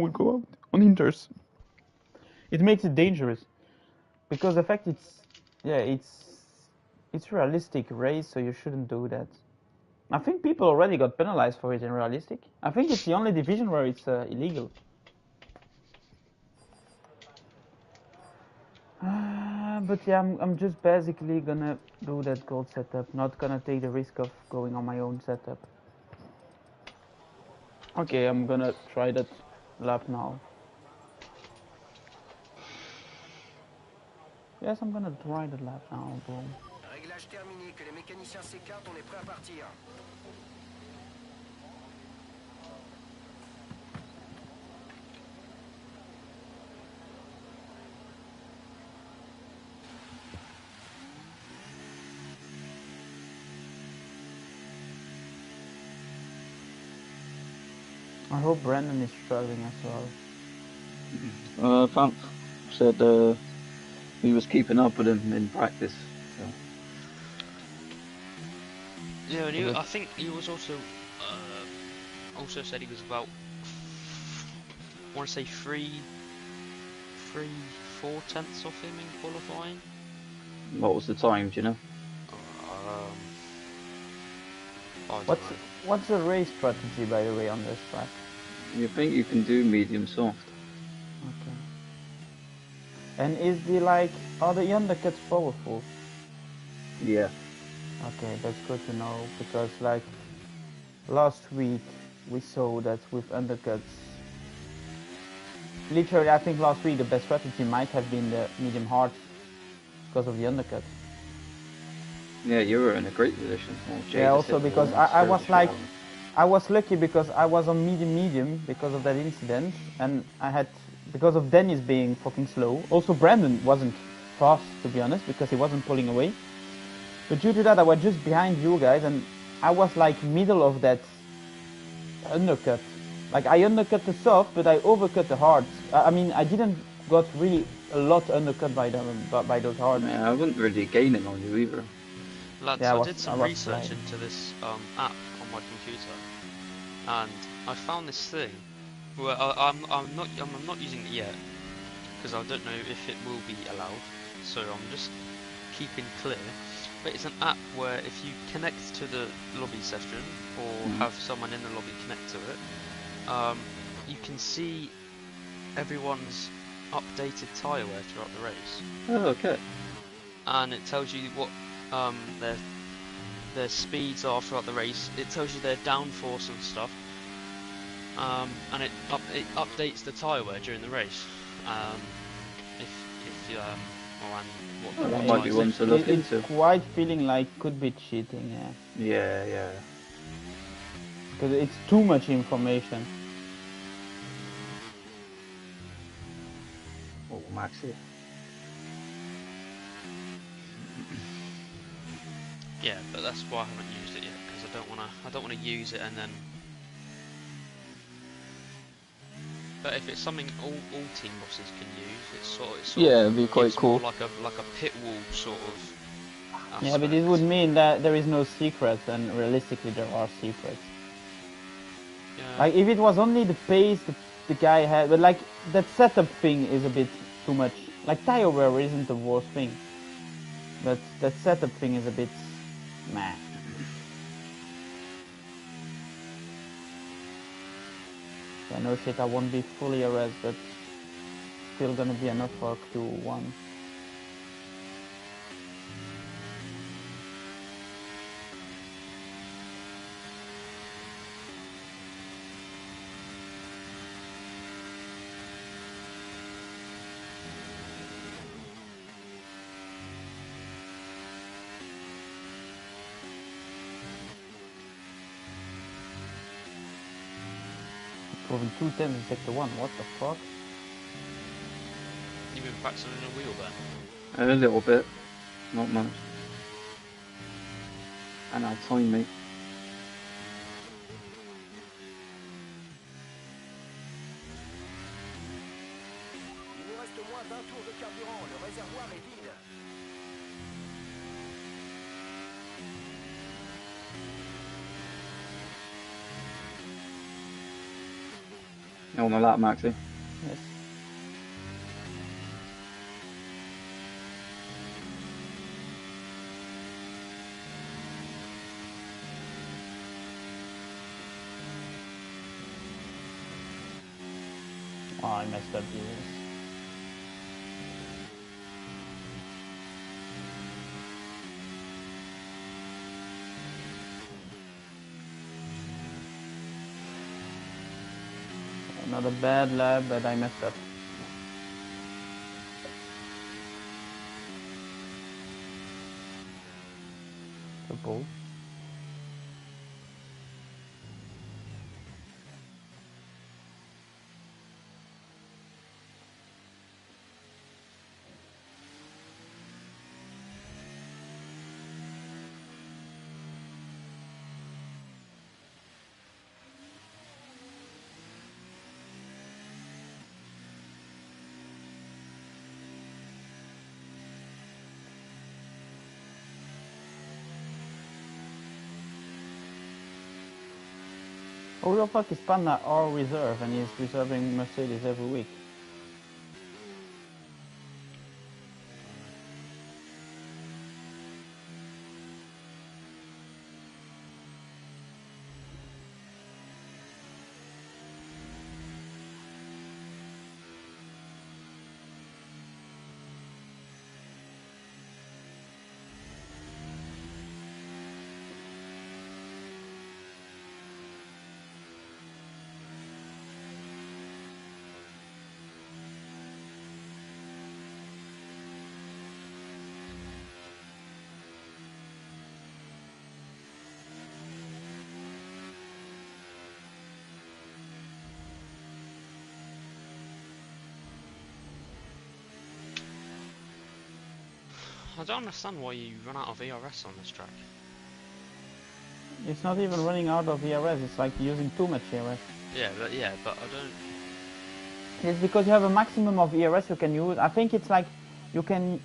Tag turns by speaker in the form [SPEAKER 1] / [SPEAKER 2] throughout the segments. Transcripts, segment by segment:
[SPEAKER 1] will go out on inters. It makes it dangerous because the fact it's realistic race, so you shouldn't do that. I think people already got penalized for it in realistic. I think it's the only division where it's illegal. But yeah, I'm just basically gonna do that gold setup, not gonna take the risk of going on my own setup. Okay, I'm gonna try that lap now. Yes, I'm gonna try the lap now, boom.
[SPEAKER 2] Réglage terminé, que les mécaniciens s'écartent, on est prêt à partir.
[SPEAKER 1] I hope Brandon is struggling as well.
[SPEAKER 3] Frank said he was keeping up with him in practice. So.
[SPEAKER 4] Yeah, and I think he was also said he was about, I want to say 3/4 off him in qualifying.
[SPEAKER 3] What was the time? Do you know?
[SPEAKER 1] What's the race strategy, by the way, on this track?
[SPEAKER 3] You think you can do medium soft?
[SPEAKER 1] Okay. And is are the undercuts powerful?
[SPEAKER 3] Yeah.
[SPEAKER 1] Okay, that's good to know, because last week we saw that with undercuts, literally I think last week the best strategy might have been the medium hard because of the undercut.
[SPEAKER 3] Yeah, you were in a great position.
[SPEAKER 1] Yeah, also because I was lucky because I was on medium because of that incident, and I had, because of Dennis being fucking slow. Also Brandon wasn't fast, to be honest, because he wasn't pulling away. But due to that, I was just behind you guys, and I was middle of that undercut. I undercut the soft, but I overcut the hard. I mean, I didn't got really a lot undercut by those hard.
[SPEAKER 3] Yeah, I wasn't really gaining on you either.
[SPEAKER 4] Lads, yeah, I did some research into this app on my computer, and I found this thing. Well, I'm not using it yet because I don't know if it will be allowed. So I'm just keeping clear. But it's an app where if you connect to the lobby session or have someone in the lobby connect to it, you can see everyone's updated tyre wear throughout the race.
[SPEAKER 3] Oh, okay.
[SPEAKER 4] And it tells you what their speeds are throughout the race. It tells you their downforce and stuff. And it updates the tyre wear during the race.
[SPEAKER 3] That might be one to look into.
[SPEAKER 1] It's quite feeling like could be cheating, yeah.
[SPEAKER 3] Yeah.
[SPEAKER 1] Because it's too much information.
[SPEAKER 3] Oh, Maxi.
[SPEAKER 4] Yeah, but that's why I haven't used it yet, because I don't wanna use it and then. But if it's something all team bosses can use, it's sort
[SPEAKER 3] yeah, it'd be quite cool.
[SPEAKER 4] Like a pit wall sort of aspect.
[SPEAKER 1] Yeah, but it would mean that there is no secrets, and realistically there are secrets.
[SPEAKER 4] Yeah.
[SPEAKER 1] If it was only the pace the guy had, but that setup thing is a bit too much. Tyre wear isn't the worst thing, but that setup thing is a bit meh. Yeah, no shit, I won't be fully arrested, but still gonna be enough for Q1. Proving 210 in sector 1, what the fuck?
[SPEAKER 4] You've been practicing in a wheel then?
[SPEAKER 3] A little bit, not much. And I'll time me.
[SPEAKER 2] Il nous reste moins d'un tour de carburant, le réservoir est vide.
[SPEAKER 3] On the lap, Maxi.
[SPEAKER 1] Yes. Oh, I messed up this. Not a bad lap, but I messed up. Purple. Who the fuck is Panda R reserve and he's reserving Mercedes every week?
[SPEAKER 4] I don't understand why you run out of ERS on this track.
[SPEAKER 1] It's not even running out of ERS, it's like using too much ERS.
[SPEAKER 4] Yeah, but I don't...
[SPEAKER 1] It's because you have a maximum of ERS you can use. I think it's like, you can...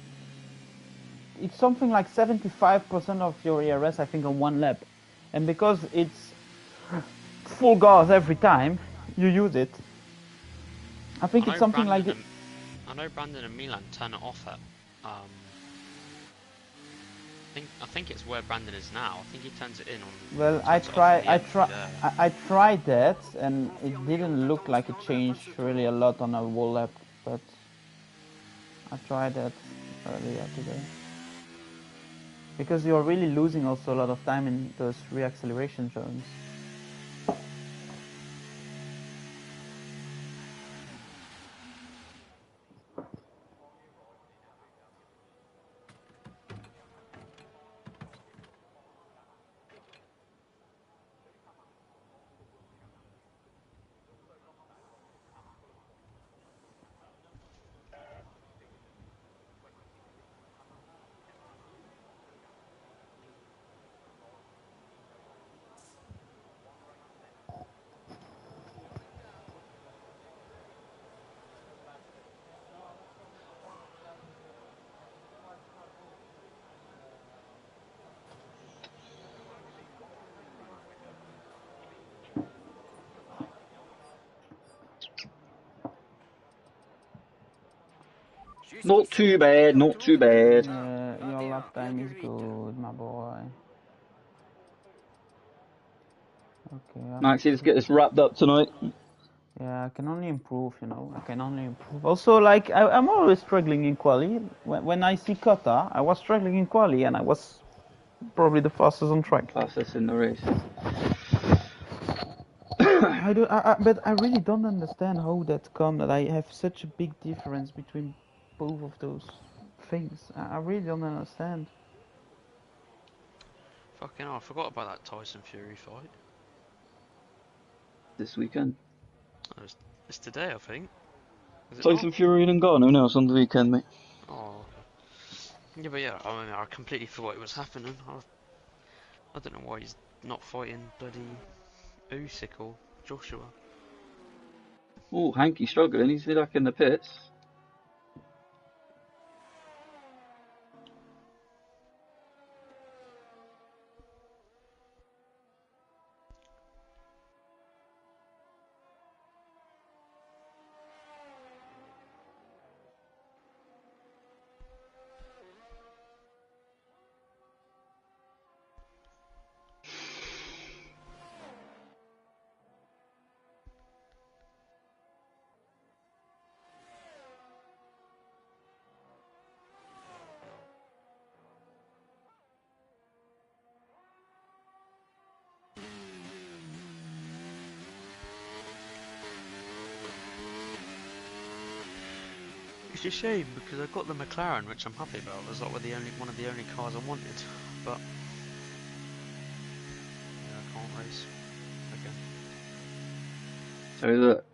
[SPEAKER 1] It's something like 75% of your ERS, I think, on one lap. And because it's full gas every time you use it, I think it's something like it.
[SPEAKER 4] I know Brandon and Milan turn it off at... I think it's where Brandon is now. I think he turns it in on...
[SPEAKER 1] Well, I tried that, and it didn't look like it changed really a lot on a whole lap, but I tried that earlier today. Because you're really losing also a lot of time in those reacceleration zones.
[SPEAKER 3] Not too bad, not too bad.
[SPEAKER 1] Your lap time is good, my boy. Okay.
[SPEAKER 3] Maxie, let's get this wrapped up tonight.
[SPEAKER 1] Yeah, I can only improve, you know. I can only improve. Also, like, I'm always struggling in quali. When I see Qatar, I was struggling in quali, and I was probably the fastest on track.
[SPEAKER 3] Fastest in the race.
[SPEAKER 1] But I really don't understand how that come that I have such a big difference between both of those things. I really don't understand.
[SPEAKER 4] Fucking hell, I forgot about that Tyson Fury fight.
[SPEAKER 3] This weekend.
[SPEAKER 4] Oh, it's today, I think.
[SPEAKER 3] Tyson Fury and Ngannou now, it's on the weekend, mate.
[SPEAKER 4] Oh. Yeah, but yeah, I mean, I completely forgot it was happening. I don't know why he's not fighting bloody Usyk or Joshua.
[SPEAKER 3] Oh, Hanky's struggling, he's back in the pits.
[SPEAKER 4] It's a shame because I got the McLaren, which I'm happy about. It was like one of the only cars I wanted, but yeah, I can't race again.
[SPEAKER 3] So look,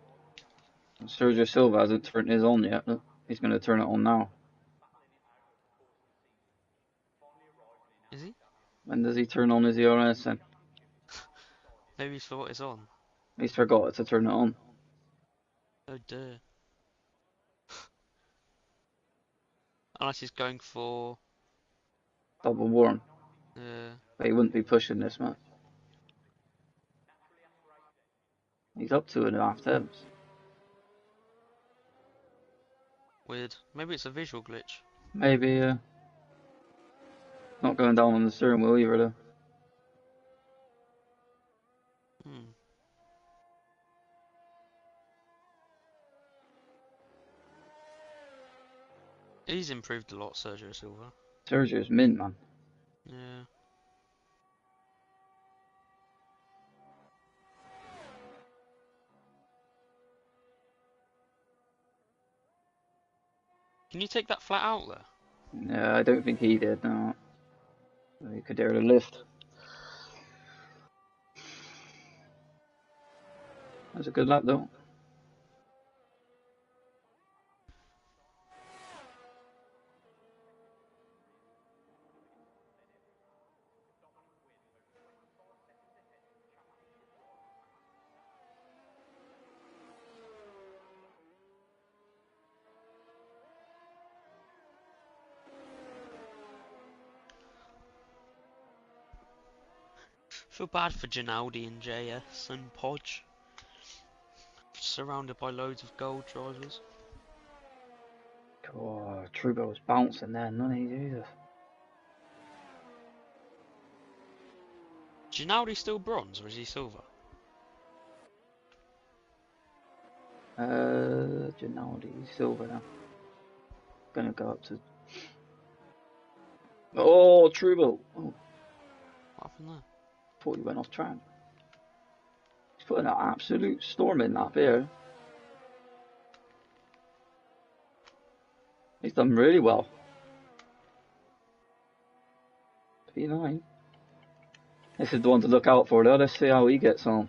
[SPEAKER 3] Sergio Silva hasn't turned his on yet. Look, he's going to turn it on now.
[SPEAKER 4] Is he?
[SPEAKER 3] When does he turn on his ERS then?
[SPEAKER 4] Maybe he's forgot it's on.
[SPEAKER 3] He's forgot to turn it on.
[SPEAKER 4] Oh dear. Unless he's going for...
[SPEAKER 3] Double warm. But he wouldn't be pushing this much. He's up 2.5 temps.
[SPEAKER 4] Weird. Maybe it's a visual glitch.
[SPEAKER 3] Maybe, not going down on the steering wheel either though.
[SPEAKER 4] He's improved a lot, Sergio Silva.
[SPEAKER 3] Sergio's mint, man.
[SPEAKER 4] Yeah. Can you take that flat out there?
[SPEAKER 3] No, I don't think he did, no. He could dare to lift. That's a good lap though.
[SPEAKER 4] Feel bad for Ginaldi and JS and Podge. Surrounded by loads of gold drivers.
[SPEAKER 3] Oh, Trubo was bouncing then, wasn't he? Jesus.
[SPEAKER 4] Ginaldi still bronze or is he silver?
[SPEAKER 3] Ginaldi, silver now. Gonna go up to... Oh, Trubo! Oh.
[SPEAKER 4] What happened there?
[SPEAKER 3] Thought he went off track. He's putting an absolute storm in that here. He's done really well. P9. This is the one to look out for though. Let's see how he gets on.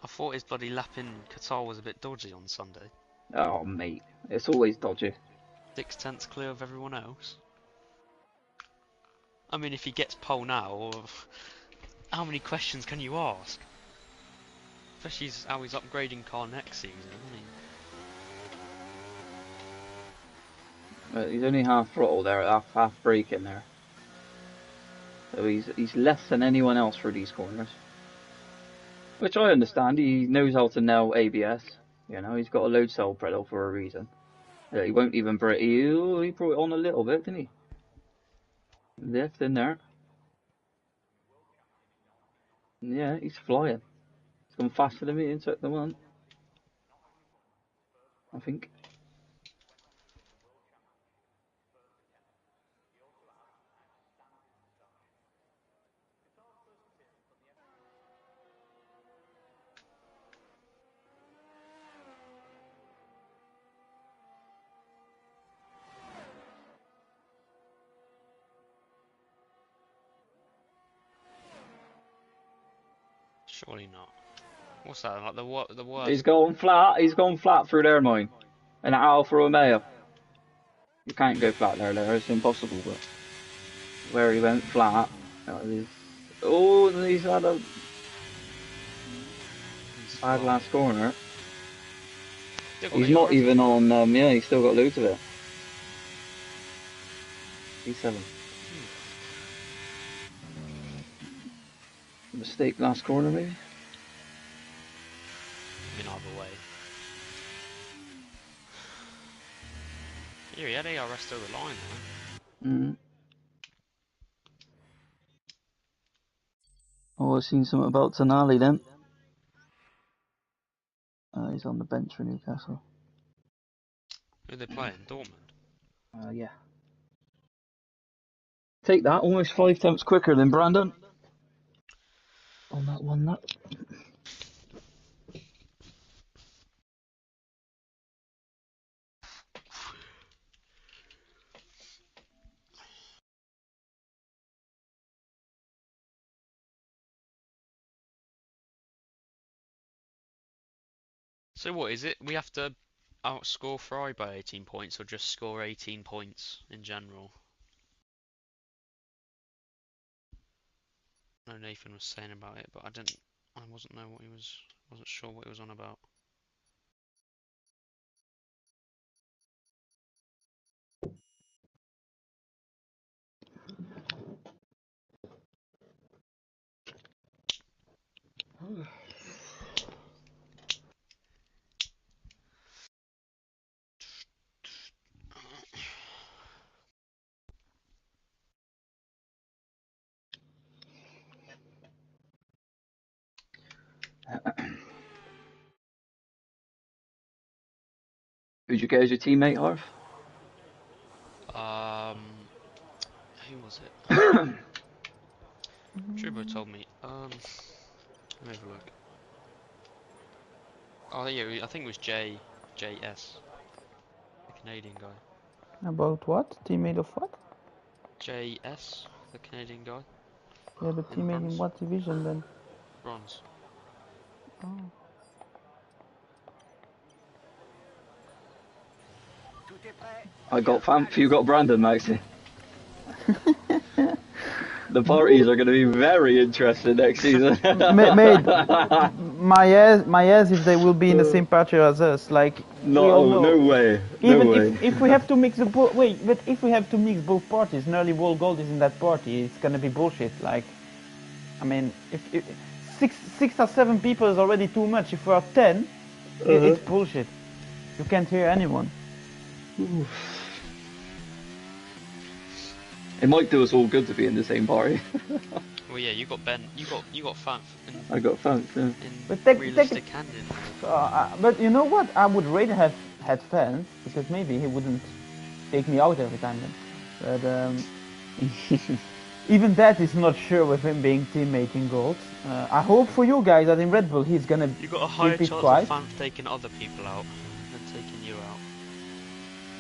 [SPEAKER 4] I thought his bloody lap in Qatar was a bit dodgy on Sunday.
[SPEAKER 3] Oh, mate. It's always dodgy.
[SPEAKER 4] 6/10 clear of everyone else. I mean, if he gets pole now, how many questions can you ask? Especially how he's upgrading car next season, isn't he?
[SPEAKER 3] He's only half throttle there, half brake in there. So he's less than anyone else for these corners. Which I understand, he knows how to nail ABS. You know, he's got a load cell pedal for a reason. Yeah, he won't even brake. He brought it on a little bit, didn't he? Left in there. Yeah, he's flying. He's gone faster than me and took the one. I think.
[SPEAKER 4] Surely not. What's that? Like the what? The worst?
[SPEAKER 3] He's gone flat. He's gone flat through there, mine. An Alfa Romeo. You can't go flat there. It's impossible. But where he went flat, that is. Oh, he's had a bad last corner. He's not even on. Yeah, he's still got loads of it. P7. Mistake last corner, maybe.
[SPEAKER 4] In either way. Yeah, he had ARS over the line there.
[SPEAKER 3] Oh, I've seen something about Tonali then. He's on the bench for Newcastle.
[SPEAKER 4] Who are they playing? Dortmund?
[SPEAKER 3] Yeah. Take that, almost 5 temps quicker than Brandon. On that one lap.
[SPEAKER 4] So what is it? We have to outscore Ferrari by 18 points, or just score 18 points in general? No, Nathan was saying about it, but I wasn't sure what he was on about.
[SPEAKER 3] Who'd you get as your teammate, Harv?
[SPEAKER 4] Who was it? Trubo told me. Let me have a look. Oh yeah, I think it was JS, the Canadian guy.
[SPEAKER 1] About what? Teammate of what?
[SPEAKER 4] JS, the Canadian guy.
[SPEAKER 1] Yeah, but teammate in what division then?
[SPEAKER 4] Bronze.
[SPEAKER 1] Oh.
[SPEAKER 3] I got Famp, you got Brandon, Maxi. The parties are going to be very interesting next season.
[SPEAKER 1] Mate, my ass if they will be in the same party as us. Like,
[SPEAKER 3] no way.
[SPEAKER 1] Even
[SPEAKER 3] no way.
[SPEAKER 1] if we have to mix if we have to mix both parties, nearly World Gold is in that party, it's gonna be bullshit. Like, I mean, if 6 or 7 people is already too much. If we are 10, it's bullshit. You can't hear anyone.
[SPEAKER 3] It might do us all good to be in the same party.
[SPEAKER 4] Well, yeah, you got Ben, you got Fanf.
[SPEAKER 3] I got Famp, yeah.
[SPEAKER 4] But realistic handed.
[SPEAKER 1] But you know what? I would rather have had fans, because maybe he wouldn't take me out every time then. But even that is not sure with him being teammate in gold. I hope for you guys that in Red Bull he's gonna.
[SPEAKER 4] You got a higher chance of Fanf taking other people out than taking you out.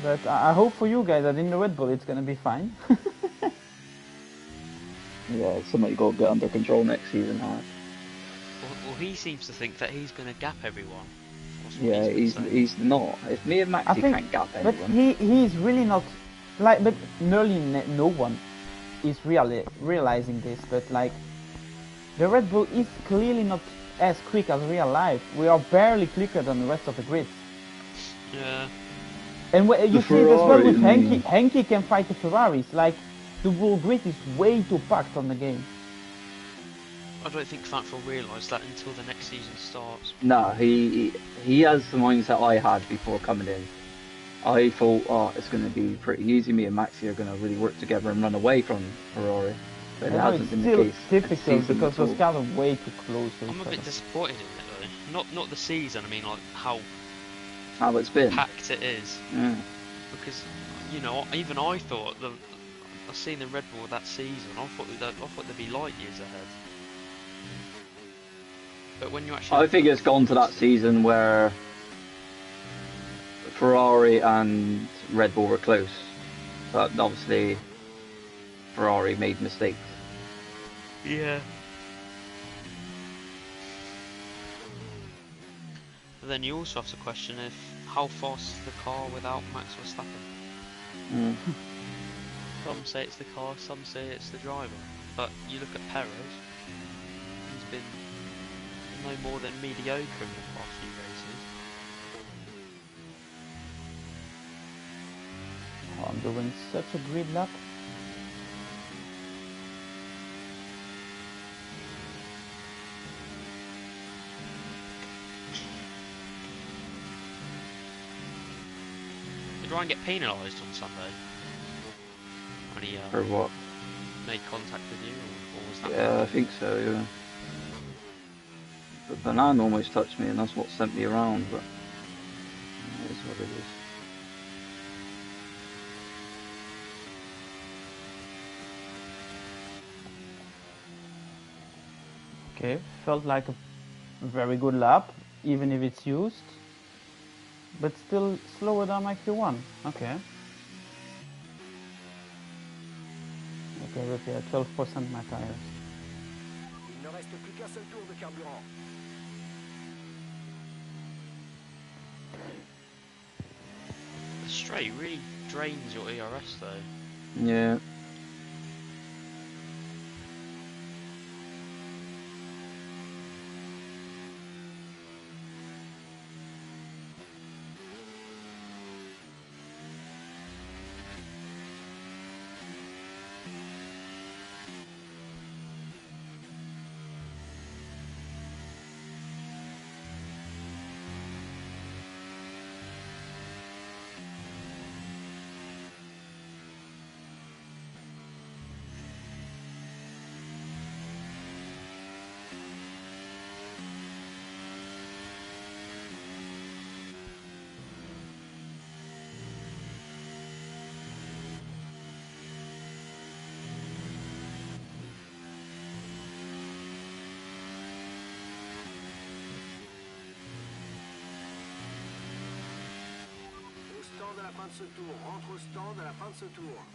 [SPEAKER 1] But I hope for you guys that in the Red Bull it's gonna be fine.
[SPEAKER 3] Yeah, somebody got to get under control next season, huh?
[SPEAKER 4] Well, he seems to think that he's going to gap everyone.
[SPEAKER 3] Yeah, he's not. If me and Maxi can't gap anyone.
[SPEAKER 1] But he's really not. Like, but nearly no one is really realizing this. But like, the Red Bull is clearly not as quick as real life. We are barely quicker than the rest of the grid.
[SPEAKER 4] Yeah.
[SPEAKER 1] And you see it as well with Henke. Henke can fight the Ferraris. Like, the whole grid is way too packed on the game.
[SPEAKER 4] I don't think Fanf will realise that until the next season starts.
[SPEAKER 3] No, he has the mindset I had before coming in. I thought, oh, it's going to be pretty easy. Me and Maxi are going to really work together and run away from Ferrari. But it hasn't been the case.
[SPEAKER 1] It's difficult because those cars are way too close to each other.
[SPEAKER 4] I'm a bit disappointed in it though. Not the season. I mean, like how
[SPEAKER 3] it's been
[SPEAKER 4] packed it is.
[SPEAKER 3] Yeah.
[SPEAKER 4] Because even I thought I've seen the Red Bull that season. I thought they'd be light years ahead. But when you actually,
[SPEAKER 3] I think it's gone to that season where Ferrari and Red Bull were close, but obviously Ferrari made mistakes.
[SPEAKER 4] Yeah. But then you also have to question how fast is the car without Max Verstappen. Some say it's the car, some say it's the driver. But you look at Perez, he's been no more than mediocre in the past few races.
[SPEAKER 1] Oh, I'm doing such a great lap.
[SPEAKER 4] Did Ryan get penalised on Sunday? When he
[SPEAKER 3] For what?
[SPEAKER 4] made contact with you, or was that?
[SPEAKER 3] Yeah, I think so, yeah. But Banana almost touched me and that's what sent me around, but it is what it is.
[SPEAKER 1] Okay, felt like a very good lap, even if it's used. But still slower than my Q1. Okay. Okay, repair 12% my tires.
[SPEAKER 2] Il ne reste plus qu'un seul tour de carburant.
[SPEAKER 4] straight really drains your ERS though.
[SPEAKER 3] Yeah.
[SPEAKER 2] Au stand à la fin de ce tour. Rentre au stand à la fin de ce tour.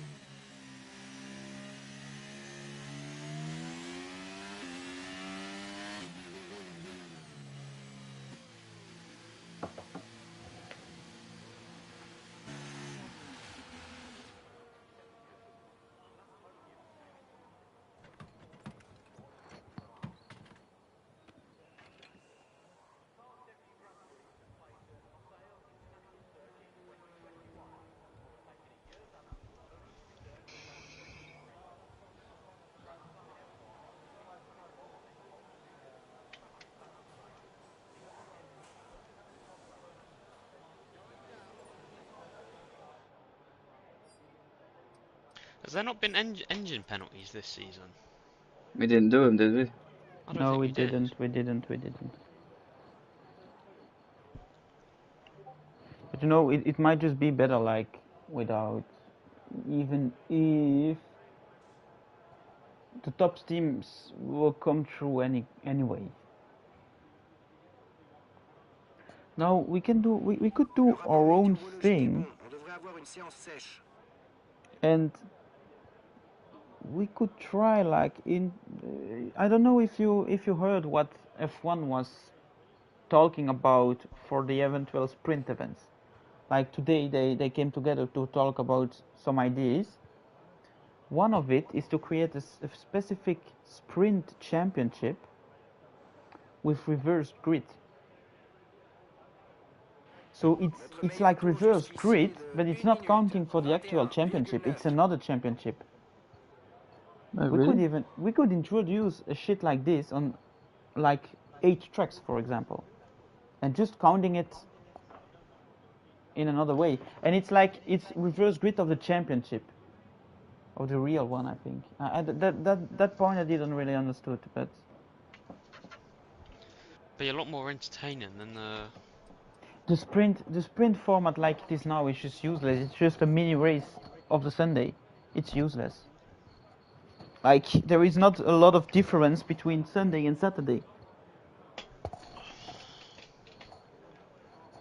[SPEAKER 4] Has there not been engine penalties this season?
[SPEAKER 3] We didn't do them, did we?
[SPEAKER 4] I don't
[SPEAKER 1] No,
[SPEAKER 4] think
[SPEAKER 1] we
[SPEAKER 4] we did.
[SPEAKER 1] didn't. We didn't. We didn't. But you know, it might just be better like without, even if the top teams will come through anyway. Now we can do we could do our own thing,
[SPEAKER 2] On devrait avoir une séance sèche.
[SPEAKER 1] and we could try like in I don't know if you heard what F1 was talking about for the eventual sprint events. Like today they came together to talk about some ideas. One of it is to create a specific sprint championship with reverse grid. So it's like reverse grid, but it's not counting for the actual championship. It's another championship.
[SPEAKER 3] Oh, really?
[SPEAKER 1] We could introduce a shit like this on like 8 tracks, for example, and just counting it in another way. And it's like it's reverse grid of the championship, of the real one, I think. That point I didn't really understood, but
[SPEAKER 4] Be a lot more entertaining than
[SPEAKER 1] the sprint format like it is now is just useless. It's just a mini race of the Sunday. It's useless. Like there is not a lot of difference between Sunday and Saturday.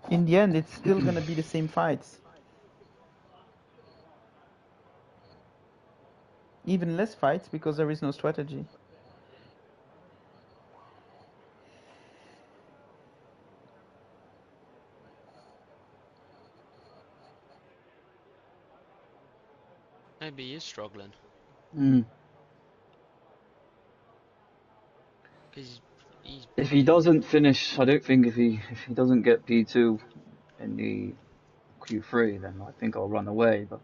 [SPEAKER 1] In the end, it's still gonna be the same fights. Even less fights because there is no strategy.
[SPEAKER 4] maybe he is struggling. Because he's
[SPEAKER 3] If he doesn't finish, I don't think if he doesn't get P2 in the Q3, then I think I'll run away. But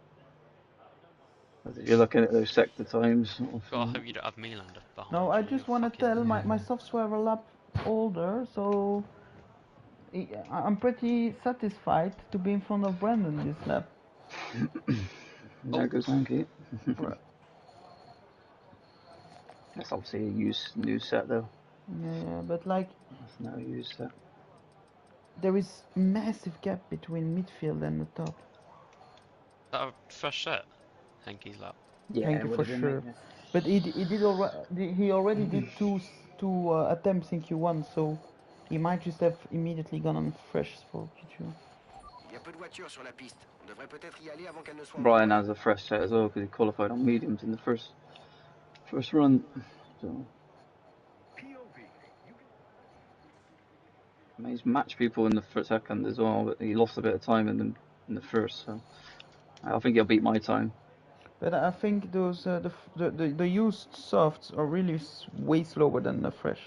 [SPEAKER 3] if you're looking at those sector times,
[SPEAKER 4] God, I hope you don't have Melander behind
[SPEAKER 1] No,
[SPEAKER 4] you.
[SPEAKER 1] I just want to
[SPEAKER 4] Fucking-
[SPEAKER 1] tell my software a lap older, so I'm pretty satisfied to be in front of Brandon this lap.
[SPEAKER 3] there goes Anki.
[SPEAKER 1] Right.
[SPEAKER 3] That's obviously a new set though.
[SPEAKER 1] Yeah, but like
[SPEAKER 3] That's no used set.
[SPEAKER 1] there is massive gap between midfield and the top.
[SPEAKER 4] That fresh set, Henke's lap.
[SPEAKER 3] Yeah,
[SPEAKER 1] Thank you for sure. But he already did two attempts in Q1, so he might just have immediately gone on fresh for Q2.
[SPEAKER 2] Il y a peu de voitures sur la piste. On devrait peut-être y aller avant qu'elle ne soit
[SPEAKER 3] Brian
[SPEAKER 2] remplacée.
[SPEAKER 3] has a fresh set as well because he qualified on mediums in the first run. So he's matched people in the second as well, but he lost a bit of time in them in the first, so I think he'll beat my time.
[SPEAKER 1] But I think those the used softs are really way slower than the fresh.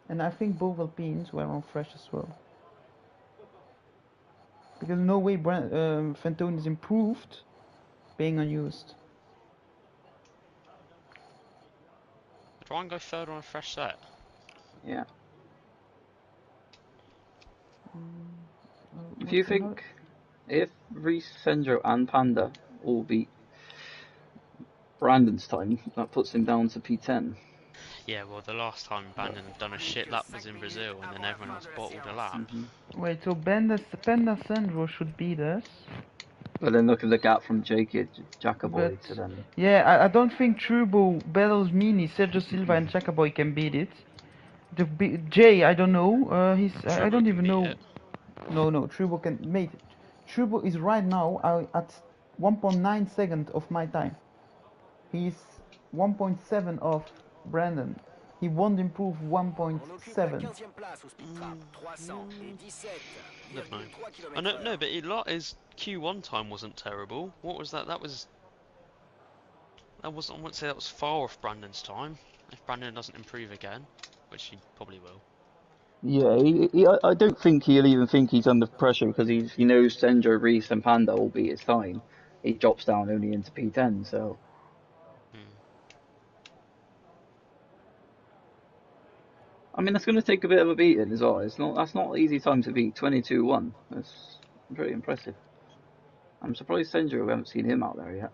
[SPEAKER 1] And I think both Alpines were on fresh as well. Because no way Fantone is improved being unused.
[SPEAKER 4] Try and go third on a fresh set.
[SPEAKER 3] Yeah. If you think if Reese, Sendro, and Panda all beat Brandon's time, that puts him down to P10.
[SPEAKER 4] Yeah, well, the last time Brandon had done a shit lap was in Brazil, and then everyone else bottled a lap.
[SPEAKER 1] Wait, so Panda Sandro should beat us?
[SPEAKER 3] But then look at the gap from Jacoboy to them.
[SPEAKER 1] Yeah, I don't think Turbo, Battles Mini, Sergio Silva, and Jacoboy can beat it. Jay, I don't know. I don't even know. No, Turbo can. Mate, Turbo is right now at 1.9 seconds of my time. He's 1.7 of Brandon. He won't improve 1.7.
[SPEAKER 4] Oh, no, but his Q1 time wasn't terrible. What was that? That wasn't. I wouldn't say that was far off Brandon's time. If Brandon doesn't improve again, which he probably will.
[SPEAKER 3] Yeah, I don't think he'll even think he's under pressure because he knows Sendro, Reese, and Panda will beat his time. He drops down only into P10, so. I mean, that's going to take a bit of a beating as well. That's not an easy time to beat. 22-1. That's pretty impressive. I'm surprised Sendro, we haven't seen him out there yet.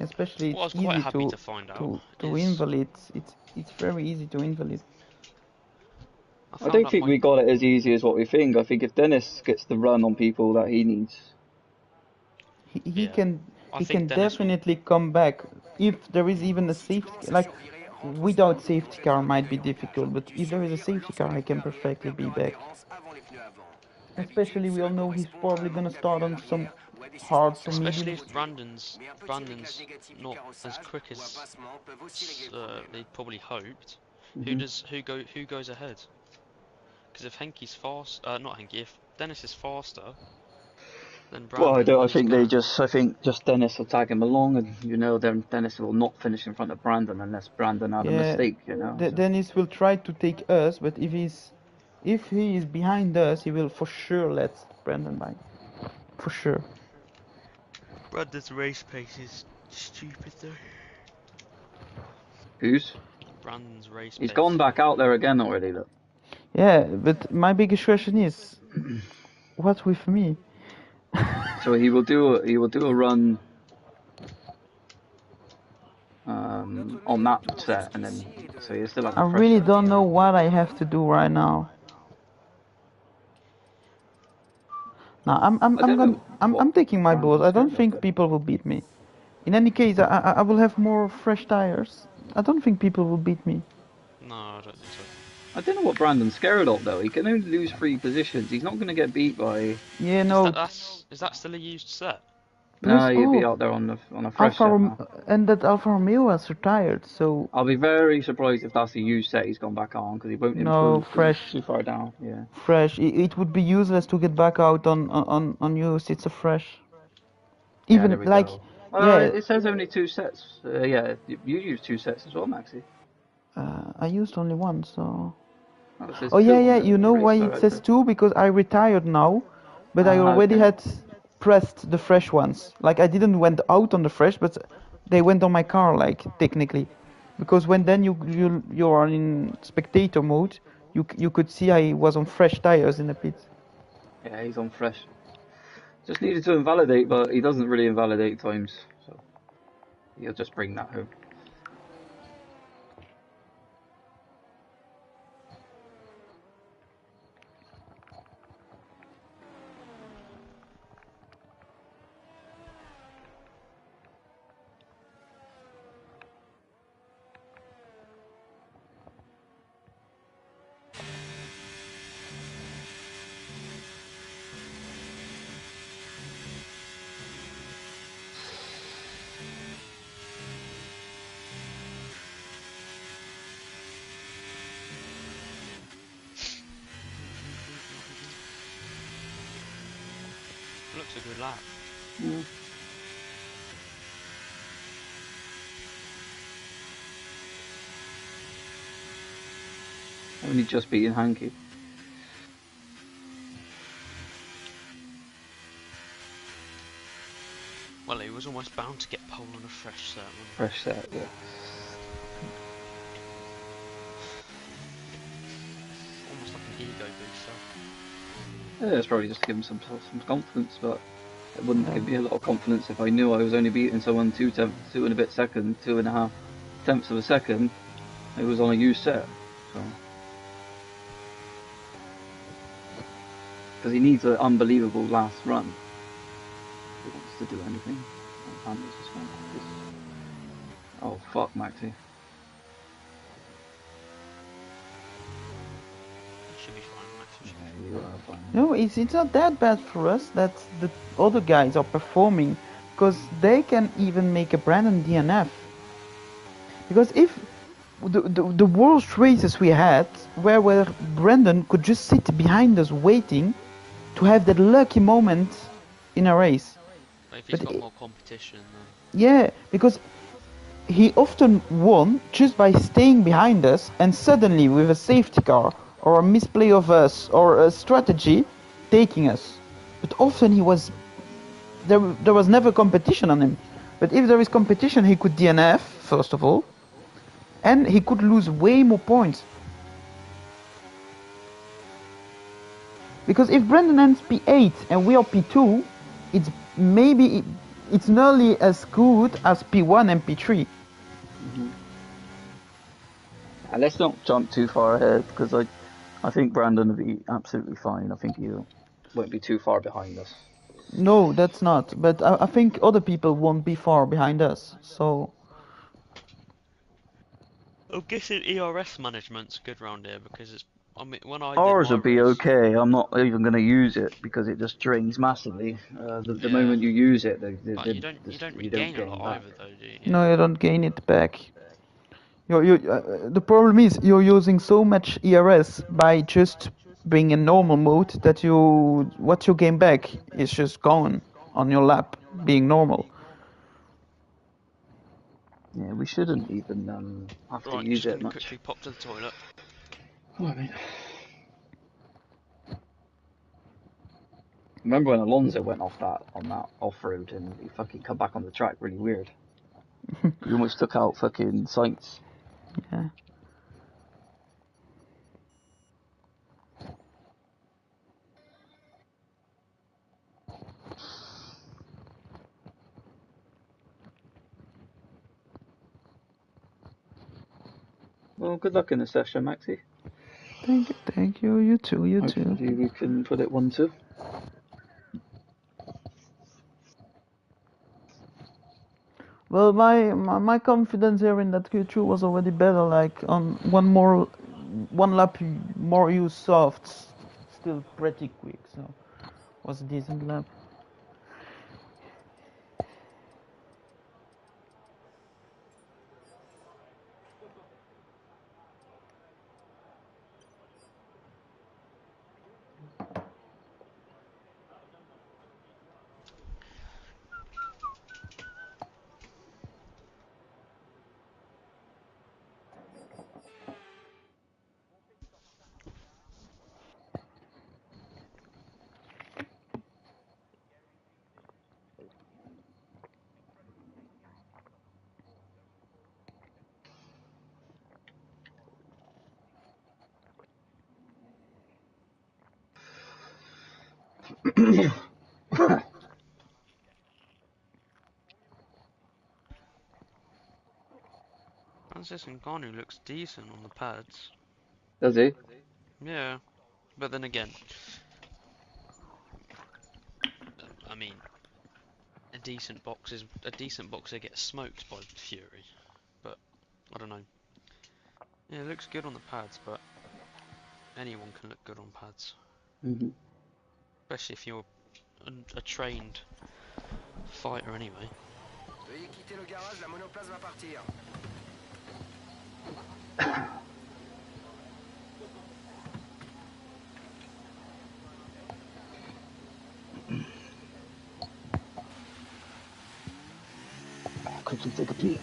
[SPEAKER 1] Especially it's
[SPEAKER 4] I was quite
[SPEAKER 1] easy
[SPEAKER 4] happy to find out.
[SPEAKER 1] To invalid. It's very easy to invalid.
[SPEAKER 3] I don't think we got it as easy as what we think. I think if Dennis gets the run on people that he needs,
[SPEAKER 1] he can definitely come back if there is even a safety. Like without safety car might be difficult, but if there is a safety car, he can perfectly be back. Especially we all know he's probably gonna start on some hard to medium.
[SPEAKER 4] Especially if Brandon's not as quick as they probably hoped. Who goes ahead? Because if Henke's fast, not Henke, if Dennis is faster, then Brandon.
[SPEAKER 3] Well, I think just Dennis will tag him along, and then Dennis will not finish in front of Brandon unless Brandon had a mistake,
[SPEAKER 1] Dennis will try to take us, but if he is behind us, he will for sure let Brandon by. For sure.
[SPEAKER 4] Brandon's race pace is stupid though.
[SPEAKER 3] Whose?
[SPEAKER 4] Brandon's race pace.
[SPEAKER 3] He's gone back out there again already, look.
[SPEAKER 1] Yeah, but my biggest question is, what's with me?
[SPEAKER 3] So he will do a run on that set, and then so you still have.
[SPEAKER 1] I really don't know what I have to do right now. Now I'm taking my balls. I don't think people will beat me. In any case, I will have more fresh tires. I don't think people will beat me.
[SPEAKER 4] No, I don't think so.
[SPEAKER 3] I don't know what Brandon's scared of though. He can only lose 3 positions. He's not going to get beat by.
[SPEAKER 1] Yeah, no.
[SPEAKER 4] Is that still a used set?
[SPEAKER 3] No, you'd be out there on a fresh set now.
[SPEAKER 1] And that Alfa Romeo has retired, so.
[SPEAKER 3] I'll be very surprised if that's a used set he's gone back on because he won't improve.
[SPEAKER 1] No, fresh.
[SPEAKER 3] Too far down. Yeah.
[SPEAKER 1] Fresh. It would be useless to get back out on used. It's a fresh. Even
[SPEAKER 3] yeah,
[SPEAKER 1] like.
[SPEAKER 3] Well, yeah. It says only 2 sets. Yeah, you use 2 sets as well, Maxi.
[SPEAKER 1] I used only one, so.
[SPEAKER 3] Oh
[SPEAKER 1] yeah. You know why it says 2? Because I retired now, but I already had pressed the fresh ones. Like I didn't went out on the fresh, but they went on my car, like technically, because when then you are in spectator mode, you could see I was on fresh tires in the pit.
[SPEAKER 3] Yeah, he's on fresh. Just needed to invalidate, but he doesn't really invalidate times, so he'll just bring that home.
[SPEAKER 4] good lap.
[SPEAKER 3] Yeah. Only just beating Hanky.
[SPEAKER 4] Well, he was almost bound to get pole on a fresh set.
[SPEAKER 3] Fresh set, yeah.
[SPEAKER 4] Almost like an ego booster.
[SPEAKER 3] Yeah, it's probably just to give him some confidence, but it wouldn't give me a lot of confidence if I knew I was only beating someone 2 and a bit second, 2.5 tenths of a second. It was on a used set, so. Because he needs an unbelievable last run. If he wants to do anything. Oh fuck, Maxi.
[SPEAKER 4] Should be fine, Max.
[SPEAKER 3] Yeah, you are fine.
[SPEAKER 1] No, it's not that bad for us that the other guys are performing, because they can even make a Brandon DNF. Because if the worst races we had where Brandon could just sit behind us waiting to have that lucky moment in a race.
[SPEAKER 4] But if he's got more competition, then...
[SPEAKER 1] Yeah, because he often won just by staying behind us, and suddenly with a safety car or a misplay of us or a strategy taking us. But often he was there was never competition on him. But if there is competition, he could DNF first of all, and he could lose way more points. Because if Brandon ends P8 and we are P2, it's nearly as good as P1 and P3.
[SPEAKER 3] Mm-hmm. Let's not jump too far ahead, because I think Brandon will be absolutely fine. I think he won't be too far behind us.
[SPEAKER 1] No, that's not. But I think other people won't be far behind us. So
[SPEAKER 4] I'm guessing ERS management's good round here, because it's... I mean, when I
[SPEAKER 3] Ours
[SPEAKER 4] did
[SPEAKER 3] will
[SPEAKER 4] my
[SPEAKER 3] be
[SPEAKER 4] race,
[SPEAKER 3] okay. I'm not even going to use it because it just drains massively. The moment you use it,
[SPEAKER 4] but you don't regain a lot
[SPEAKER 3] back.
[SPEAKER 4] either, though, do you?
[SPEAKER 1] no, you don't gain it back. The problem is you're using so much ERS by just being in normal mode that what you gain back is just gone on your lap being normal.
[SPEAKER 3] Yeah, we shouldn't even have to use it much.
[SPEAKER 4] Quickly pop to the toilet.
[SPEAKER 3] Oh, I mean, remember when Alonso went off on that off-road and he fucking come back on the track really weird. He almost took out fucking Sainz.
[SPEAKER 1] Yeah.
[SPEAKER 3] Well, good luck in the session, Maxi.
[SPEAKER 1] Thank you. You too.
[SPEAKER 3] Hopefully we can put it 1-2.
[SPEAKER 1] Well, my confidence here in that Q2 was already better. Like on one lap more use softs, still pretty quick. So was a decent lap.
[SPEAKER 4] Francis Ngannou looks decent on the pads.
[SPEAKER 3] Does he?
[SPEAKER 4] Yeah, but then again, I mean, a decent boxer gets smoked by Fury, but I don't know. Yeah, it looks good on the pads, but anyone can look good on pads.
[SPEAKER 3] Mm-hmm.
[SPEAKER 4] Especially if you're a trained fighter anyway.
[SPEAKER 2] Veuillez quitter le garage, la monoplace va partir.
[SPEAKER 3] can take a pee.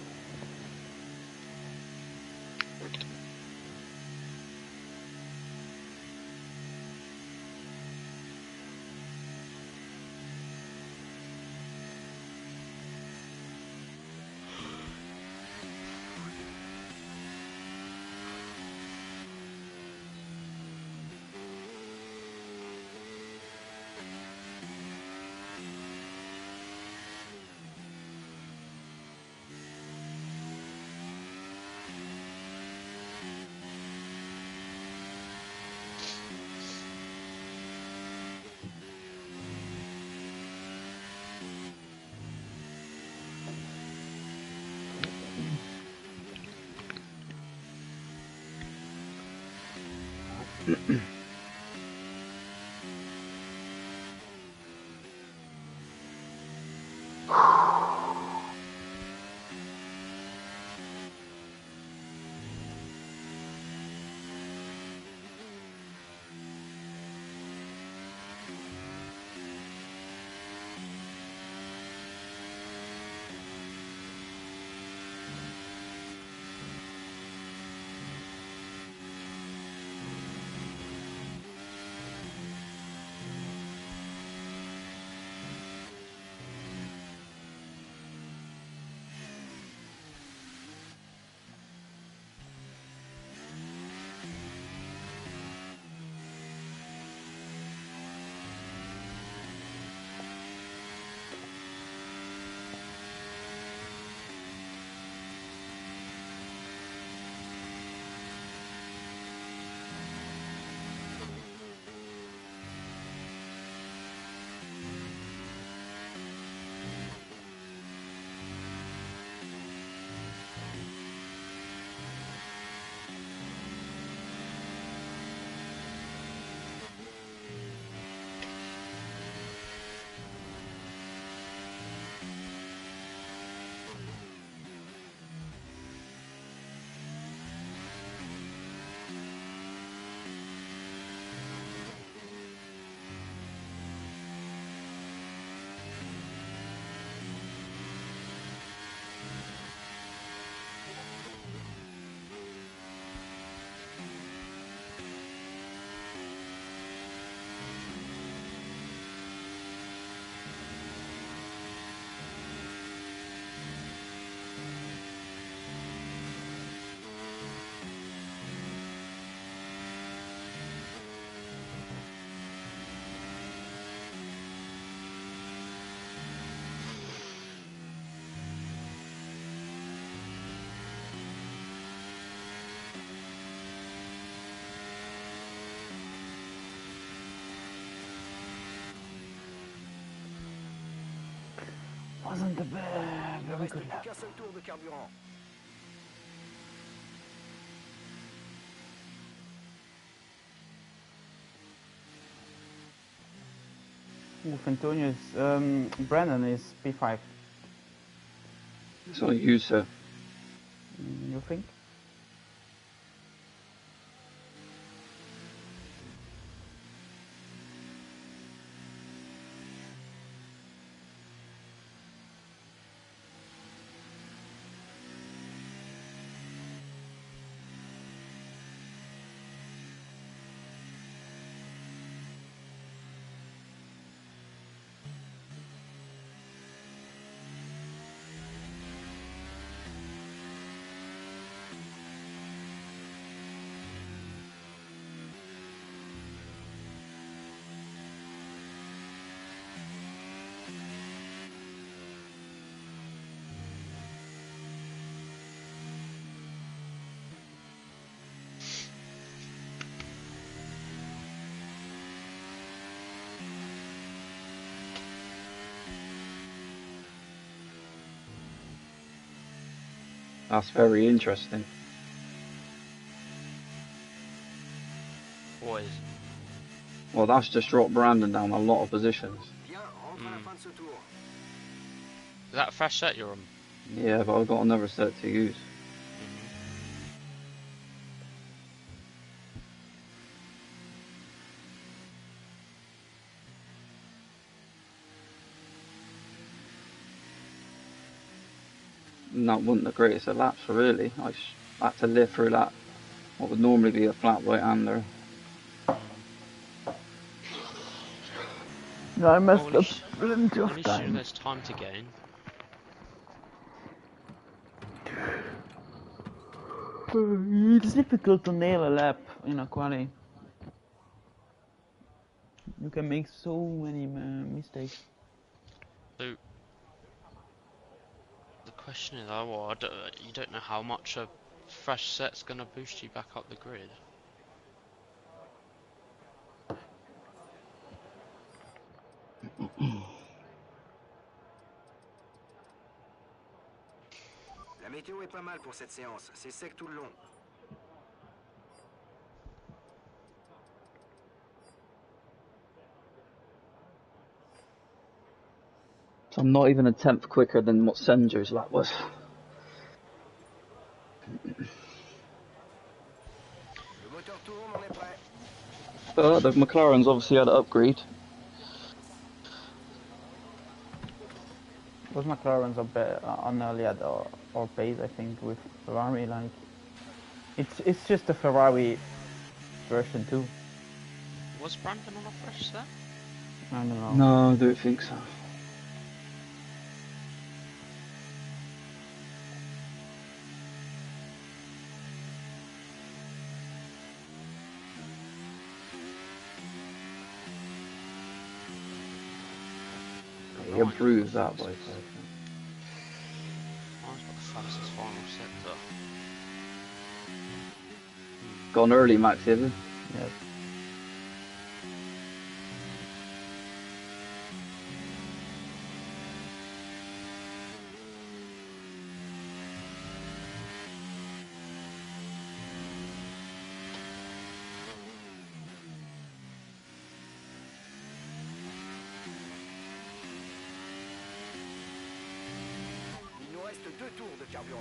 [SPEAKER 1] Wasn't a
[SPEAKER 2] Il ne
[SPEAKER 1] very
[SPEAKER 2] reste
[SPEAKER 1] good
[SPEAKER 2] plus
[SPEAKER 1] lap.
[SPEAKER 2] qu'un seul tour de carburant.
[SPEAKER 1] Oof, Antonio is, Brandon is P5.
[SPEAKER 3] It's only you, sir.
[SPEAKER 1] You think?
[SPEAKER 3] That's very interesting.
[SPEAKER 4] What is?
[SPEAKER 3] Well, that's just dropped Brandon down a lot of positions.
[SPEAKER 2] Bien, rentre à la fin de ce tour.
[SPEAKER 4] Is that a fresh set you're on?
[SPEAKER 3] Yeah, but I've got another set to use. that wasn't the greatest of laps, really. I had to live through that, what would normally be a flat right-hander.
[SPEAKER 1] No, I messed
[SPEAKER 4] Well,
[SPEAKER 1] up plenty
[SPEAKER 4] at
[SPEAKER 1] of
[SPEAKER 4] least you know
[SPEAKER 1] time.
[SPEAKER 4] there's time to gain.
[SPEAKER 1] It's difficult to nail a lap in a quali. You can make so many mistakes.
[SPEAKER 4] So the question is, you don't know how much a fresh set's gonna boost you back up the grid.
[SPEAKER 2] La météo est pas mal pour cette séance. C'est sec tout le long.
[SPEAKER 3] So I'm not even a tenth quicker than what Senger's lap was.
[SPEAKER 2] Le moteur tourne, on est prêt.
[SPEAKER 3] But the McLaren's obviously had an upgrade.
[SPEAKER 1] Those McLarens are nearly at our pace, I think, with Ferrari. Like, it's just a Ferrari version too.
[SPEAKER 4] Was Brandon on a fresh set?
[SPEAKER 1] I don't know.
[SPEAKER 3] No, I don't think so. He improved that by 5.
[SPEAKER 4] Mine's got the fastest final sector.
[SPEAKER 3] Gone early, Max, is it?
[SPEAKER 1] Yes.
[SPEAKER 2] Il nous reste 2 tours de carburant.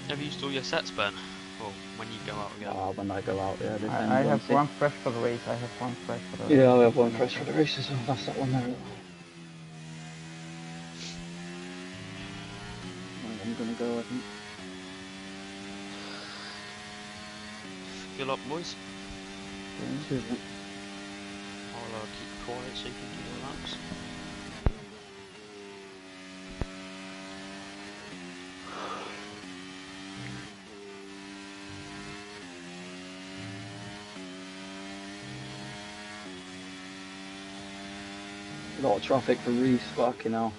[SPEAKER 4] Have you used all your sets, Ben? Or when you go out again?
[SPEAKER 3] When I go out, yeah.
[SPEAKER 1] I have one fresh for the race. I have one fresh for the race.
[SPEAKER 3] Yeah, I have one fresh for the race as well. That's that one there. I'm gonna go, I think.
[SPEAKER 4] Fill up, boys.
[SPEAKER 3] Cheers, mate.
[SPEAKER 4] I'll keep quiet so you can do the laps.
[SPEAKER 3] A lot of traffic for Reese, fucking hell.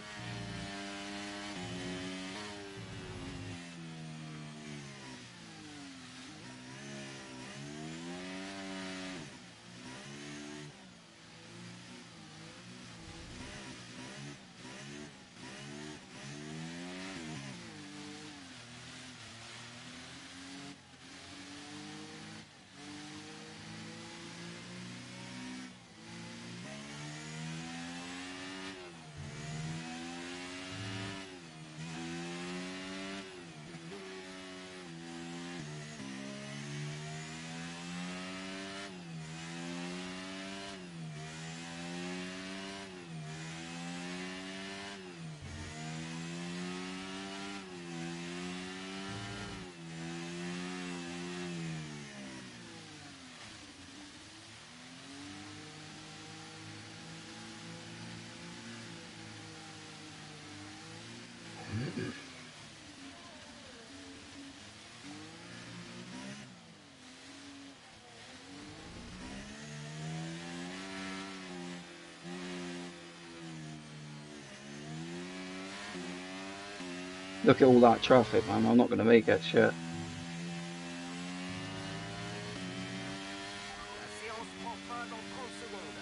[SPEAKER 3] Look at all that traffic, man. I'm not going to make that shit.
[SPEAKER 2] La séance prend fin dans 30 secondes.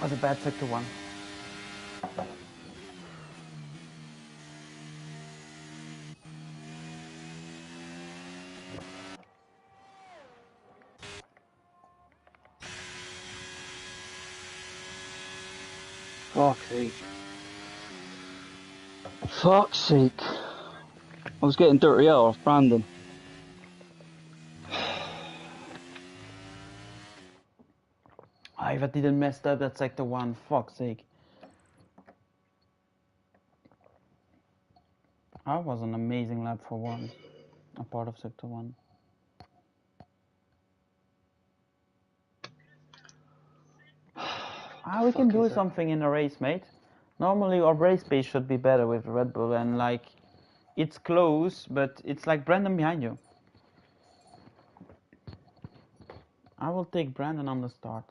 [SPEAKER 1] Was a bad sector 1.
[SPEAKER 3] Fuck's sake. Fuck's sake. I was getting dirty out off Brandon.
[SPEAKER 1] If I didn't mess up that sector 1, fuck's sake. That was an amazing lap for 1. A part of sector 1. We can do something in a race, mate. Normally our race pace should be better with Red Bull, and like, it's close, but it's like Brandon behind you. I will take Brandon on the start.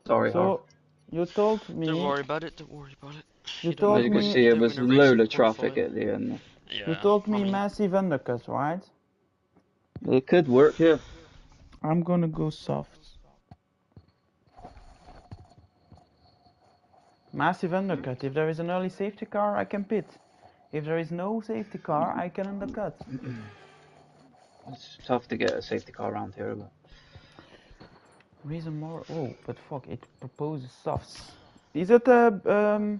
[SPEAKER 3] Sorry,
[SPEAKER 1] so, you told me...
[SPEAKER 4] Don't worry about it, don't worry about it.
[SPEAKER 1] You told me...
[SPEAKER 3] You can see it was a load of traffic at the end.
[SPEAKER 4] Yeah,
[SPEAKER 1] you told me massive undercuts, right?
[SPEAKER 3] It could work, yeah.
[SPEAKER 1] I'm gonna go soft. Massive undercut. If there is an early safety car, I can pit. If there is no safety car, I can undercut.
[SPEAKER 3] It's tough to get a safety car around here, but...
[SPEAKER 1] Reason more... Oh, but fuck, it proposes softs. Is it a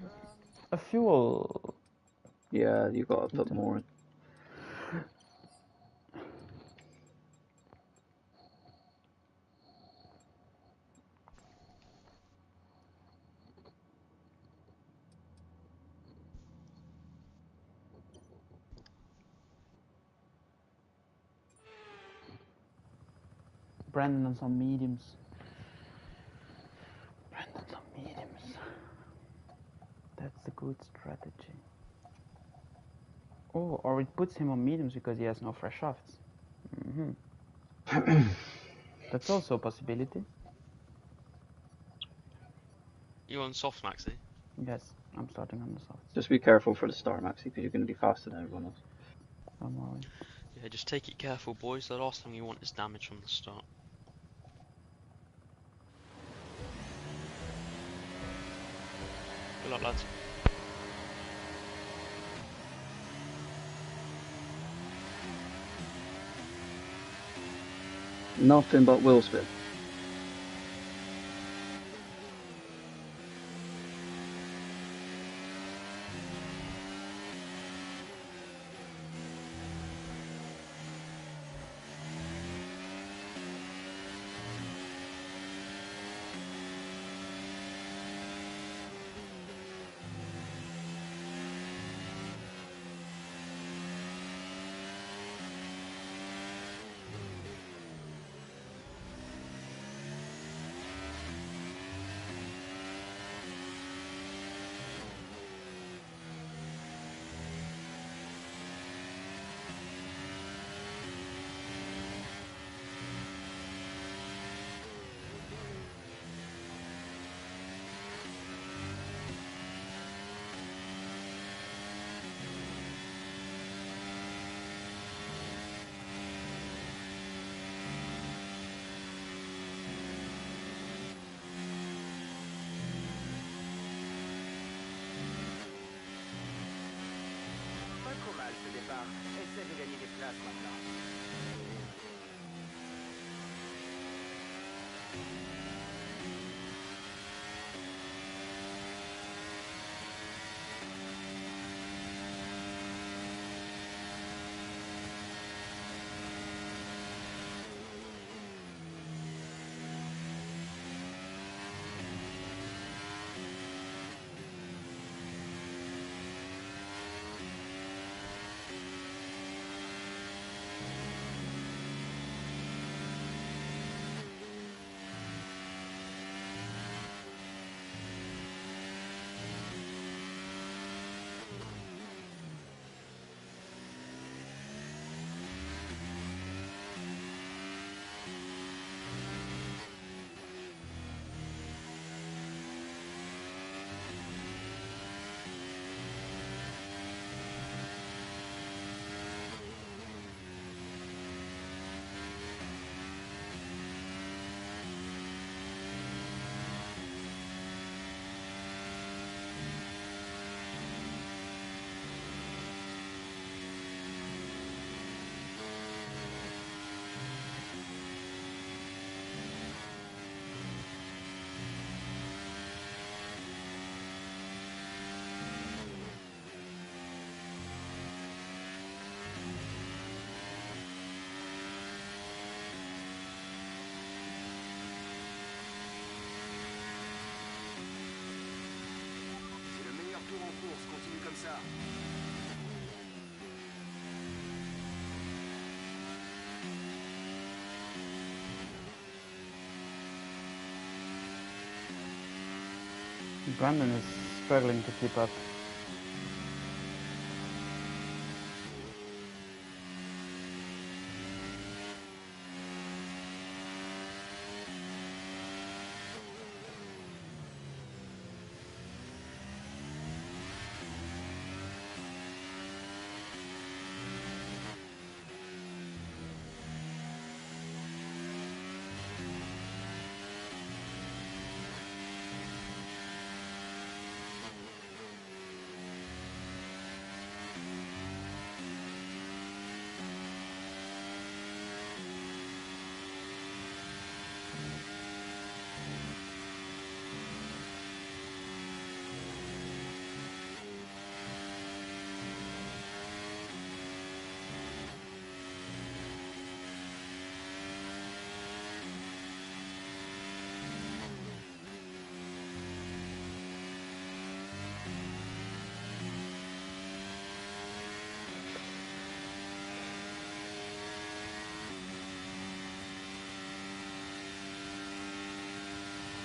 [SPEAKER 1] fuel?
[SPEAKER 3] Yeah, you gotta put more in.
[SPEAKER 1] Brandon on some mediums. Brandon on mediums. That's a good strategy. Oh, or it puts him on mediums because he has no fresh shafts. That's also a possibility.
[SPEAKER 4] You on soft, Maxi?
[SPEAKER 1] Yes, I'm starting on the softs.
[SPEAKER 3] Just be careful for the start, Maxi, because you're going to be faster than everyone else.
[SPEAKER 1] Don't worry.
[SPEAKER 4] Yeah, just take it careful, boys. The last thing you want is damage from the start. Good luck, lads.
[SPEAKER 3] Nothing but wheel spin.
[SPEAKER 2] Ce départ. Essaie de gagner des places maintenant. ça.
[SPEAKER 1] Brandon is struggling to keep up.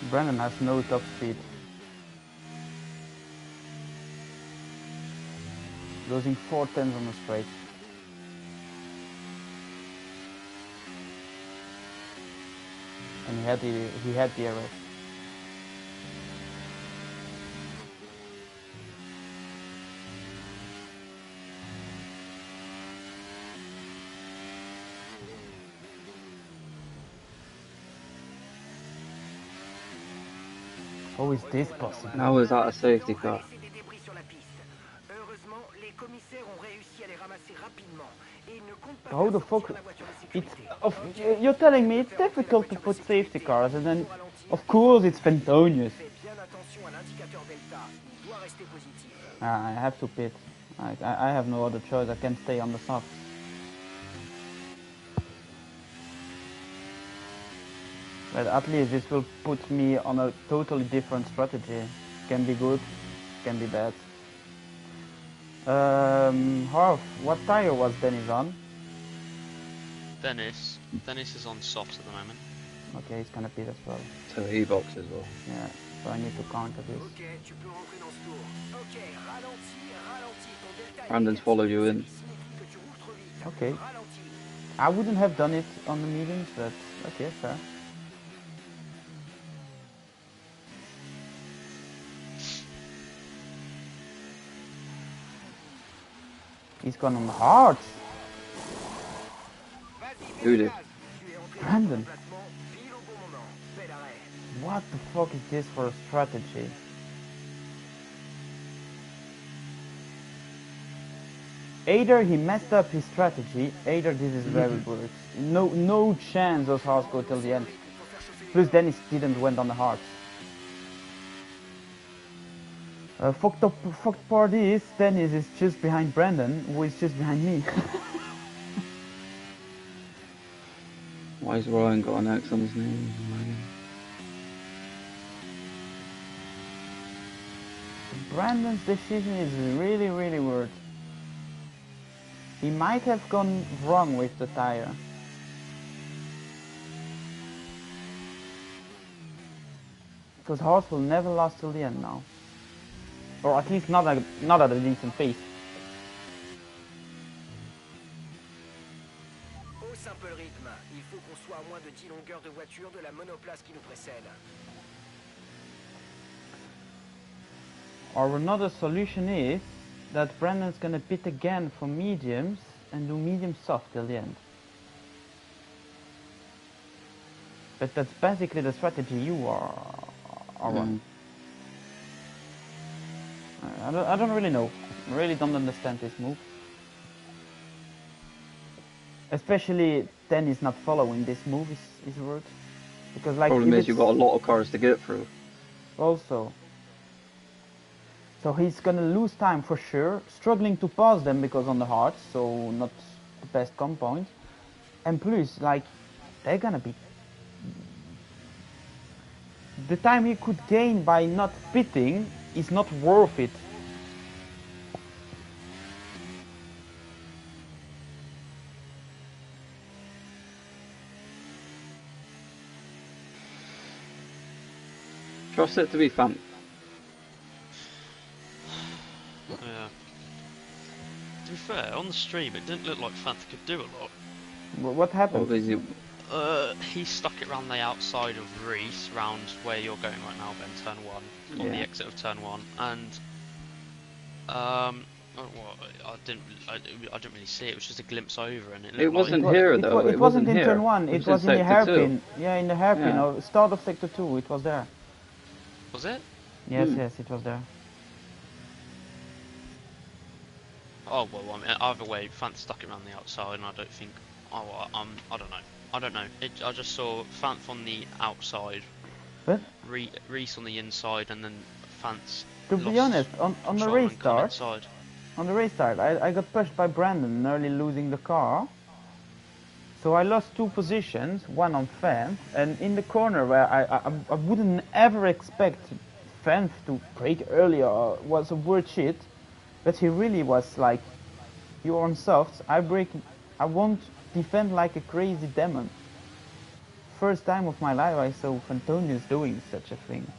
[SPEAKER 1] Brandon has no top speed. Losing 4 tenths on the straight. And he had the arrest. How is this possible?
[SPEAKER 3] How is that a safety car?
[SPEAKER 1] How the fuck? You're telling me it's difficult to put safety cars, and then, of course, it's Fentonius. I have to pit. I have no other choice. I can't stay on the softs. But at least this will put me on a totally different strategy. Can be good, can be bad. Harv, what tire was Dennis on?
[SPEAKER 4] Dennis is on softs at the moment.
[SPEAKER 1] Okay, he's gonna pit as well.
[SPEAKER 3] So he boxes as well.
[SPEAKER 1] Yeah, so I need to counter this.
[SPEAKER 3] Brandon's followed you in.
[SPEAKER 1] Okay. I wouldn't have done it on the mediums, but okay, fair. He's gone on the hards.
[SPEAKER 3] Who did?
[SPEAKER 1] Brandon. What the fuck is this for a strategy? Either he messed up his strategy, either this is very good. No chance those hearts go till the end. Plus Dennis didn't went on the hearts. Fucked part is Dennis is just behind Brandon, who is just behind me.
[SPEAKER 3] Why has Ryan got an X on his name?
[SPEAKER 1] Brandon's decision is really weird. He might have gone wrong with the tire. Because horse will never last till the end now. Or at least not at a decent pace.
[SPEAKER 2] Hausse un peu le rythme. Il faut qu'on soit à moins de 10 longueurs de voiture de la monoplace qui nous précède.
[SPEAKER 1] Or another solution is that Brandon's gonna pit again for mediums and do medium soft till the end. But that's basically the strategy you are on. I don't really know. I really don't understand this move. Especially Dennis not following this move is weird. Because like
[SPEAKER 3] problem is you've got a lot of cars to get through.
[SPEAKER 1] Also. So he's gonna lose time for sure, struggling to pass them because on the hard, so not the best compound. And plus, like, they're gonna be... The time he could gain by not pitting is not worth it.
[SPEAKER 3] Trust it to be fun.
[SPEAKER 4] Yeah. To be fair, on the stream it didn't look like Fantha could do a lot.
[SPEAKER 1] What happened?
[SPEAKER 4] He stuck it round the outside of Reese, round where you're going right now, Ben, turn 1, on the exit of turn 1, and well, I didn't really see it. It was just a glimpse over, and
[SPEAKER 3] it wasn't here though.
[SPEAKER 1] It wasn't in
[SPEAKER 3] here.
[SPEAKER 1] turn 1. It was in the hairpin. Yeah, in the hairpin.
[SPEAKER 3] Yeah.
[SPEAKER 1] Or start of sector 2. It was there.
[SPEAKER 4] Was it?
[SPEAKER 1] Yes, yes, it was there.
[SPEAKER 4] Oh well, I mean, either way, Fant stuck it around the outside, and I don't think. Oh, I don't know. I don't know. I just saw Fant on the outside,
[SPEAKER 1] but
[SPEAKER 4] Reese on the inside, and then Fant's.
[SPEAKER 1] To be honest, on the restart, I got pushed by Brandon, nearly losing the car. So I lost 2 positions, one on Fant, and in the corner where I wouldn't ever expect Fant to brake earlier was a word shit, but he really was like, you're on softs, I won't defend like a crazy demon. First time of my life I saw Fantonius doing such a thing.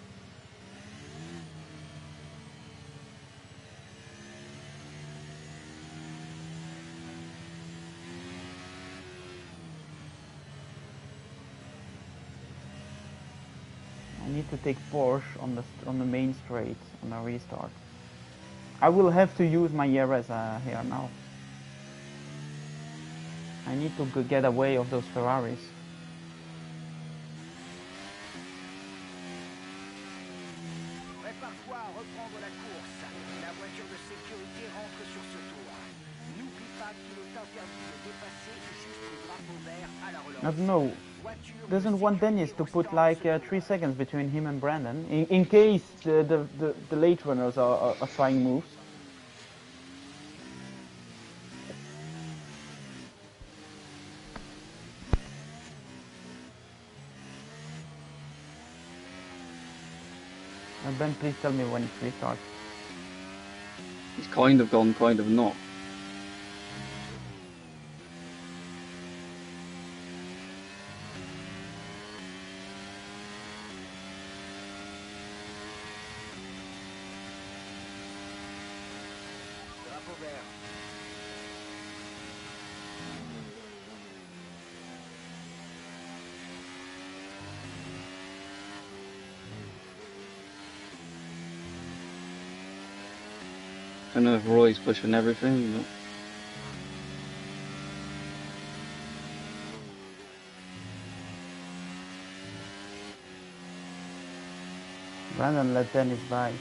[SPEAKER 1] I need to take Porsche on the main straight on a restart. I will have to use my ERS here now. I need to get away of those Ferraris.
[SPEAKER 2] Prépare-toi à reprendre la course. La voiture de sécurité rentre sur ce tour. N'oublie pas qu'il est interdit de dépasser juste le drapeau vert à la relance.
[SPEAKER 1] I don't know. Doesn't want Dennis to put like 3 seconds between him and Brandon in case the late runners are trying moves. Ben, please tell me when it restarts.
[SPEAKER 3] He's kind of gone, kind of not.
[SPEAKER 2] Drapeau vert.
[SPEAKER 3] I don't know if Roy's pushing everything, but...
[SPEAKER 1] Brandon let Dennis by.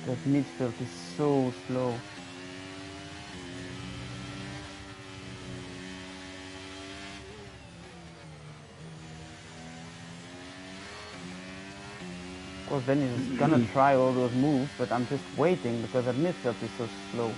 [SPEAKER 1] That midfield is so slow. Of course, Dennis is gonna try all those moves, but I'm just waiting because that midfield is so slow.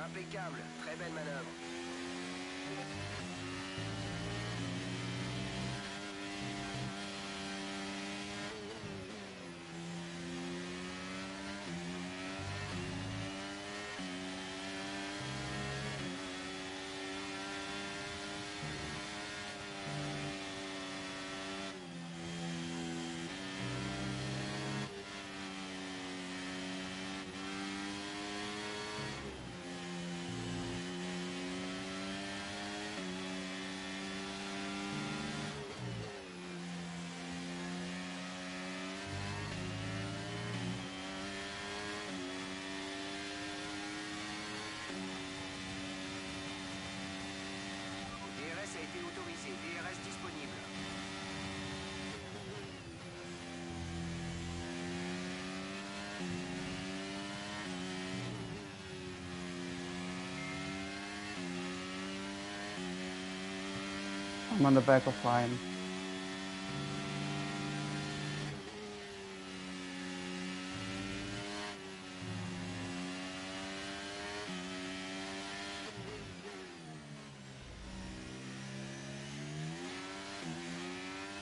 [SPEAKER 2] Impeccable, très belle manœuvre.
[SPEAKER 1] I'm on the back of Ryan.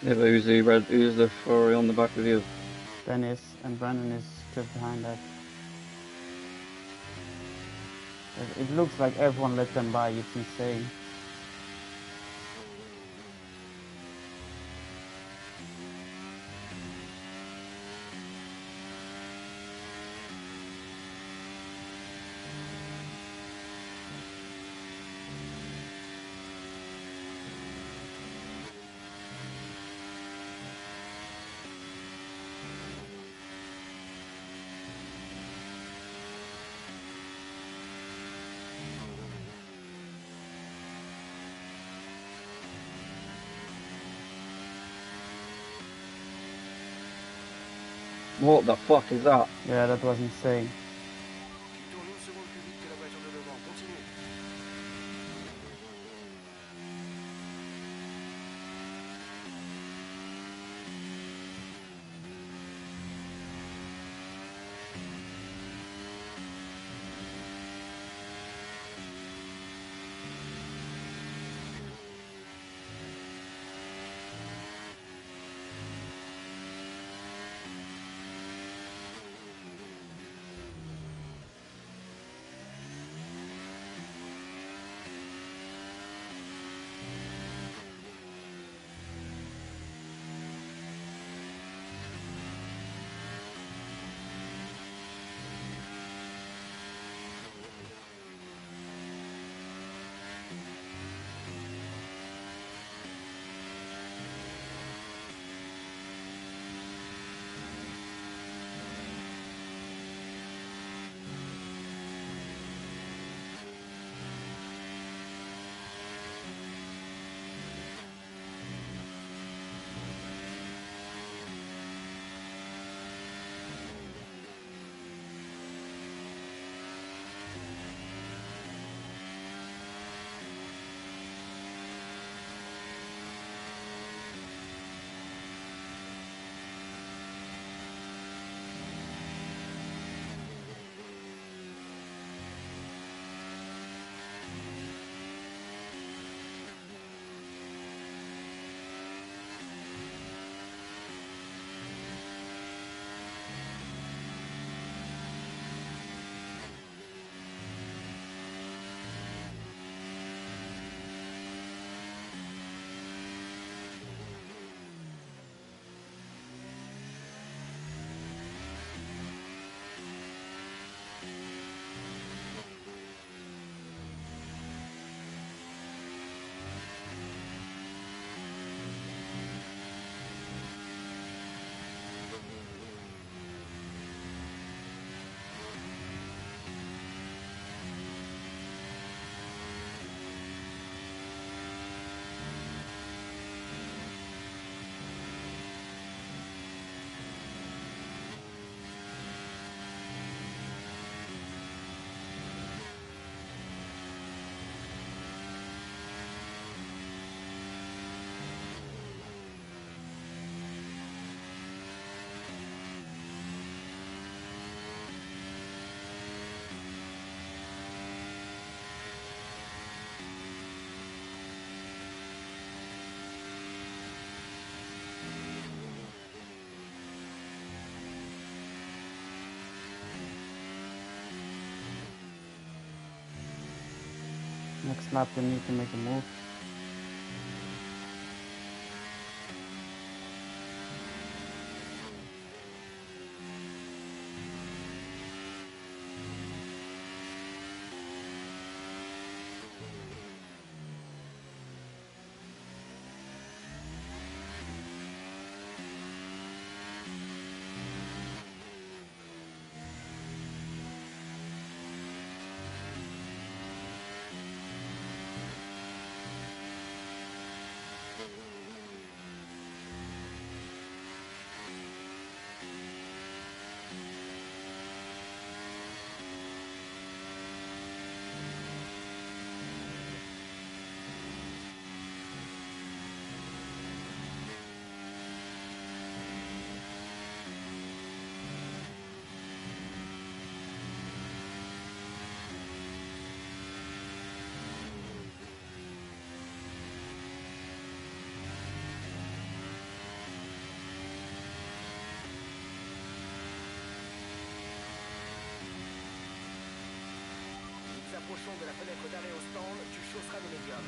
[SPEAKER 3] Yeah, but who's the Ferrari on the back of you?
[SPEAKER 1] Dennis, and Brandon is just behind that. It looks like everyone let them by, it's insane.
[SPEAKER 3] What the fuck is that?
[SPEAKER 1] Yeah, that was insane.
[SPEAKER 2] Il tourne une seconde plus vite que la voiture de devant. Continue.
[SPEAKER 1] Next lap they need to make a move.
[SPEAKER 2] de la fenêtre d'arrêt au stand, tu chausseras le médium.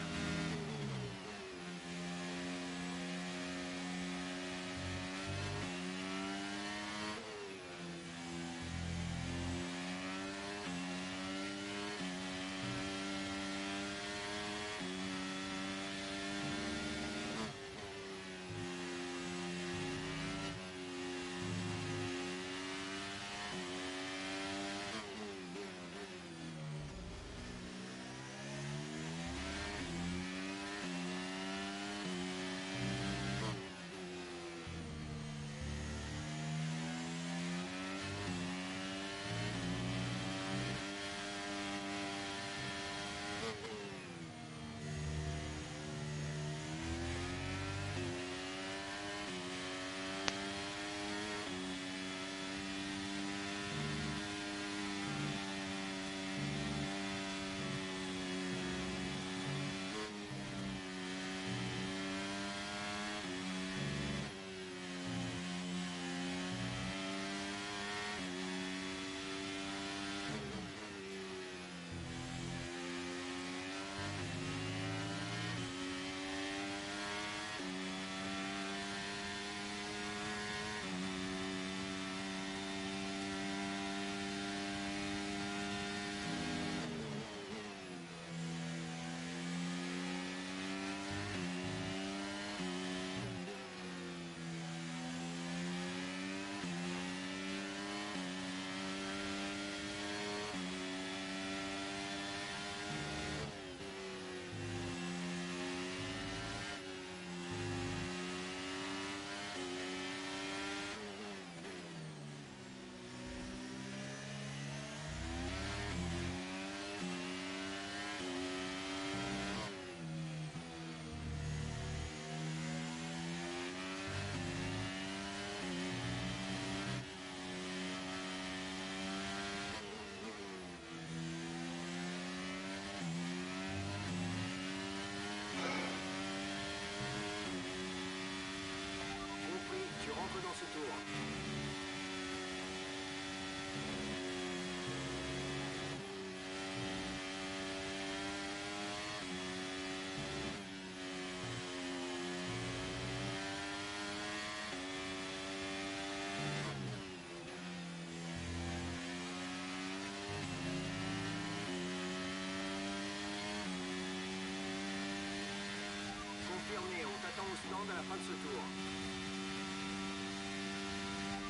[SPEAKER 2] Tu rentres dans ce tour. Confirmé, on t'attend au stand à la fin de ce tour.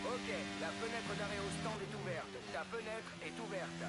[SPEAKER 2] Ok, la fenêtre d'arrêt au stand est ouverte. Ta fenêtre est ouverte.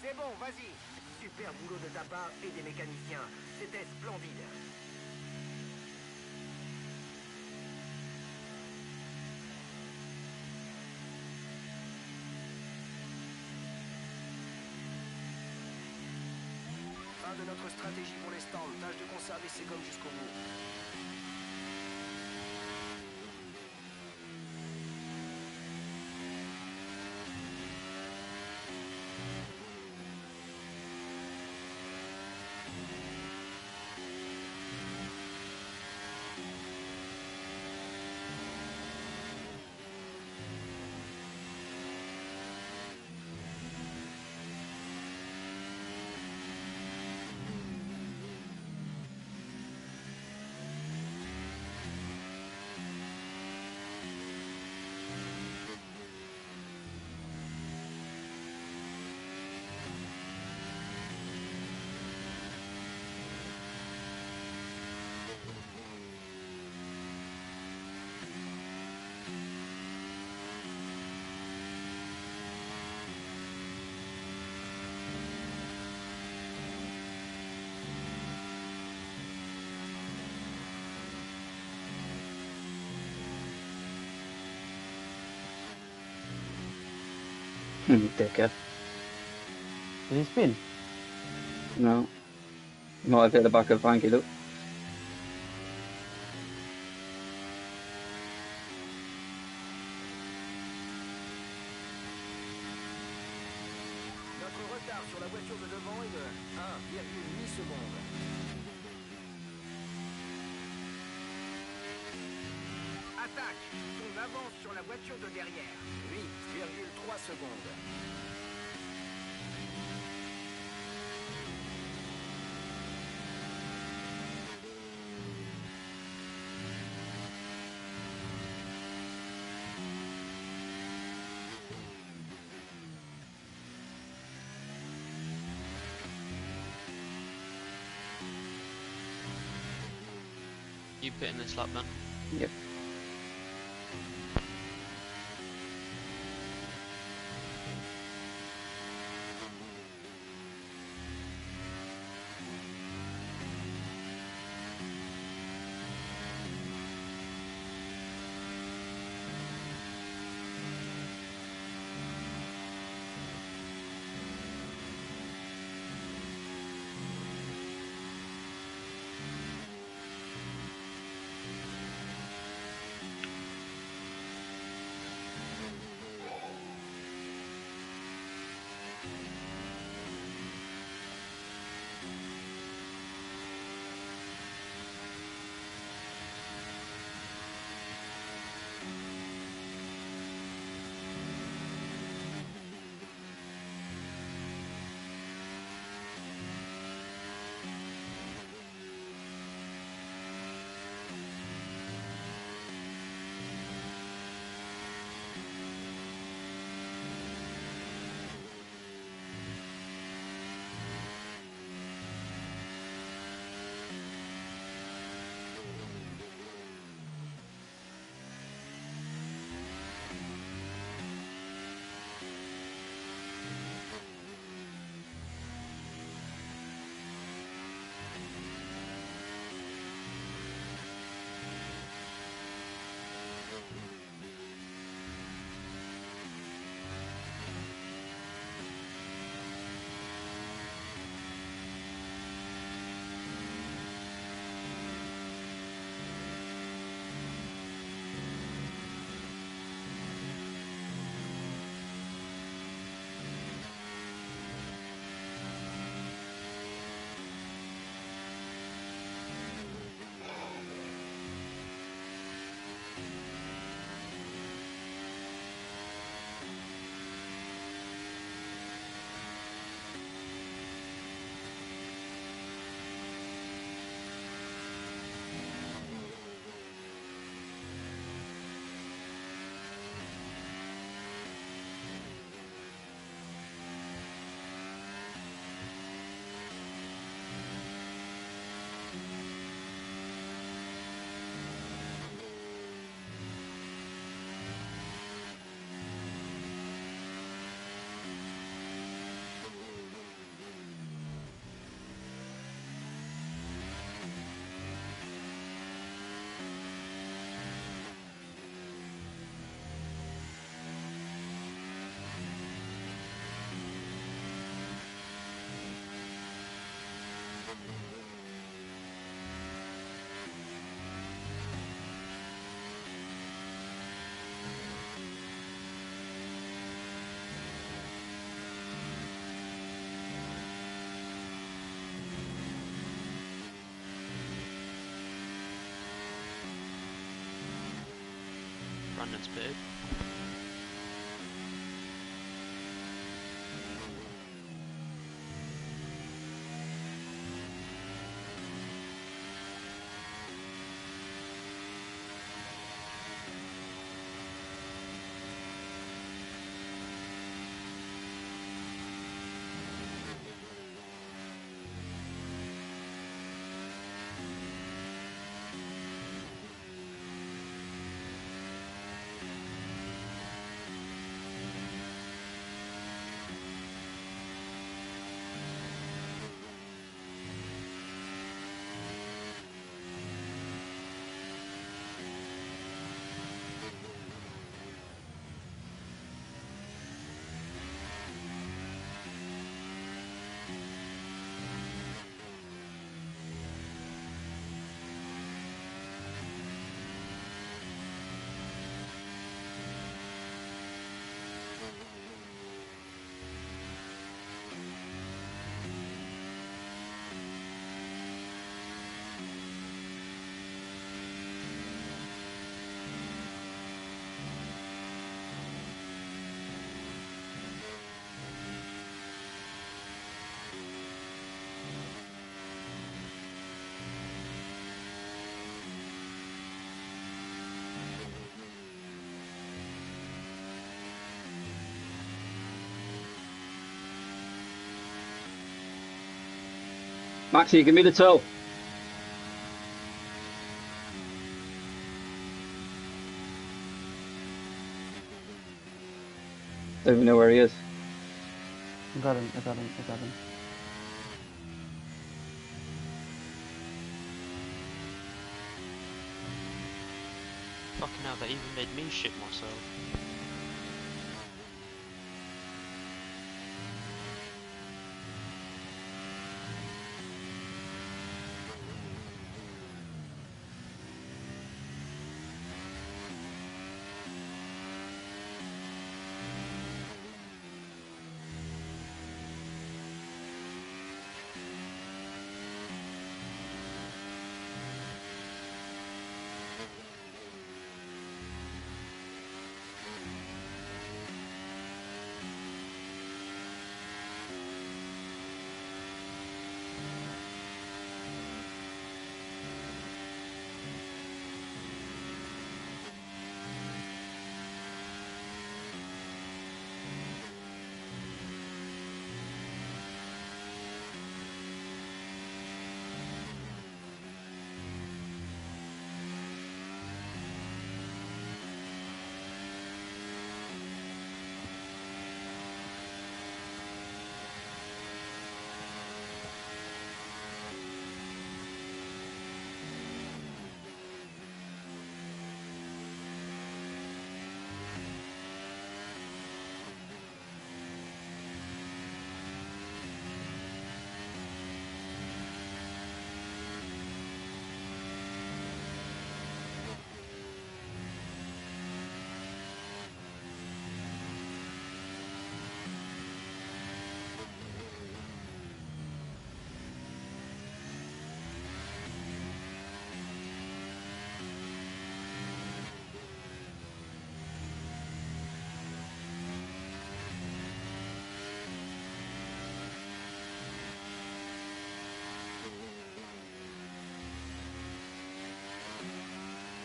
[SPEAKER 2] C'est bon, vas-y. Super boulot de ta part et des mécaniciens. C'était splendide. Fin de notre stratégie pour les stands. Tâche de conserver ces gommes jusqu'au bout.
[SPEAKER 3] Dickhead.
[SPEAKER 1] Did he spin?
[SPEAKER 3] No. Might have hit the back of Vanky though.
[SPEAKER 2] Notre retard sur la voiture de devant est de 1,8 secondes. Attaque! On avance sur la voiture de derrière. 8,3 secondes.
[SPEAKER 4] You pitting this lap then?
[SPEAKER 3] Yep.
[SPEAKER 4] Brandon's pitted.
[SPEAKER 3] Maxi, give me the toe. Don't even know where he is.
[SPEAKER 1] I got him.
[SPEAKER 4] Fucking hell, that even made me shit myself.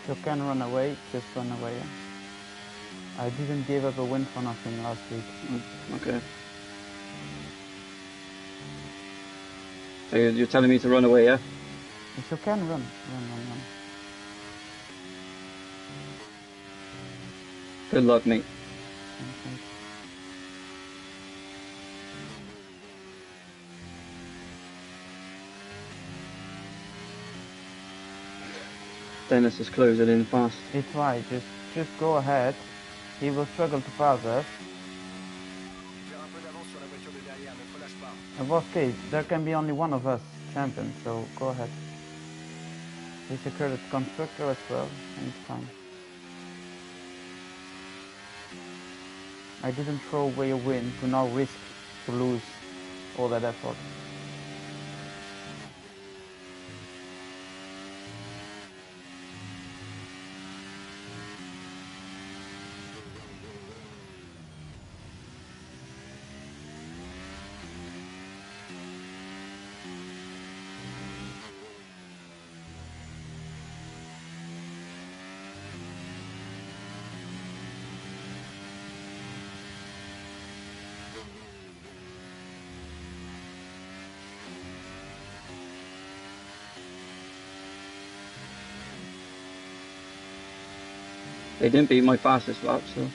[SPEAKER 1] You can run away, just run away. I didn't give up a win for nothing last week.
[SPEAKER 3] Okay. So you're telling me to run away, yeah?
[SPEAKER 1] Yes, you can run.
[SPEAKER 3] Good luck, mate.
[SPEAKER 1] Okay.
[SPEAKER 3] Dennis is closing in fast.
[SPEAKER 1] It's right, just go ahead. He will struggle to pass us. In worst case, there can be only one of us champions, so go ahead. He secured a constructor as well, and it's fine. I didn't throw away a win to now risk to lose all that effort.
[SPEAKER 3] They didn't beat my fastest lap, so.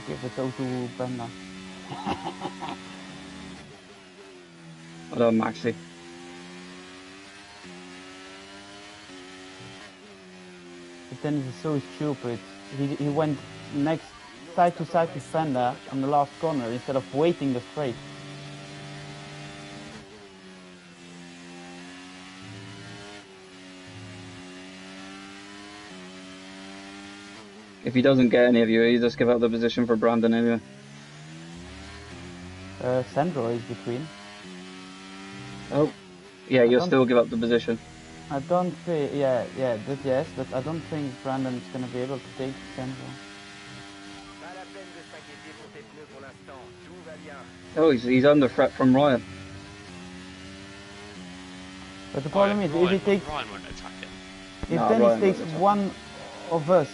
[SPEAKER 1] give it all to Brenda.
[SPEAKER 3] Well done, Maxi.
[SPEAKER 1] But then he's so stupid. He went next side to side with Brenda on the last corner instead of waiting the straight.
[SPEAKER 3] If he doesn't get any of you, you just give up the position for Brandon anyway.
[SPEAKER 1] Sandro is between.
[SPEAKER 3] Oh, yeah, you'll still give up the position.
[SPEAKER 1] I don't think, yeah, yes, but I don't think Brandon's gonna be able to take Sandro.
[SPEAKER 3] Oh, he's under threat from Ryan.
[SPEAKER 1] But the problem is, if he takes,
[SPEAKER 4] Ryan won't attack him.
[SPEAKER 1] If Dennis takes one of us,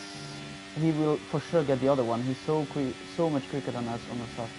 [SPEAKER 1] he will for sure get the other one. He's so quick, so much quicker than us on the surface.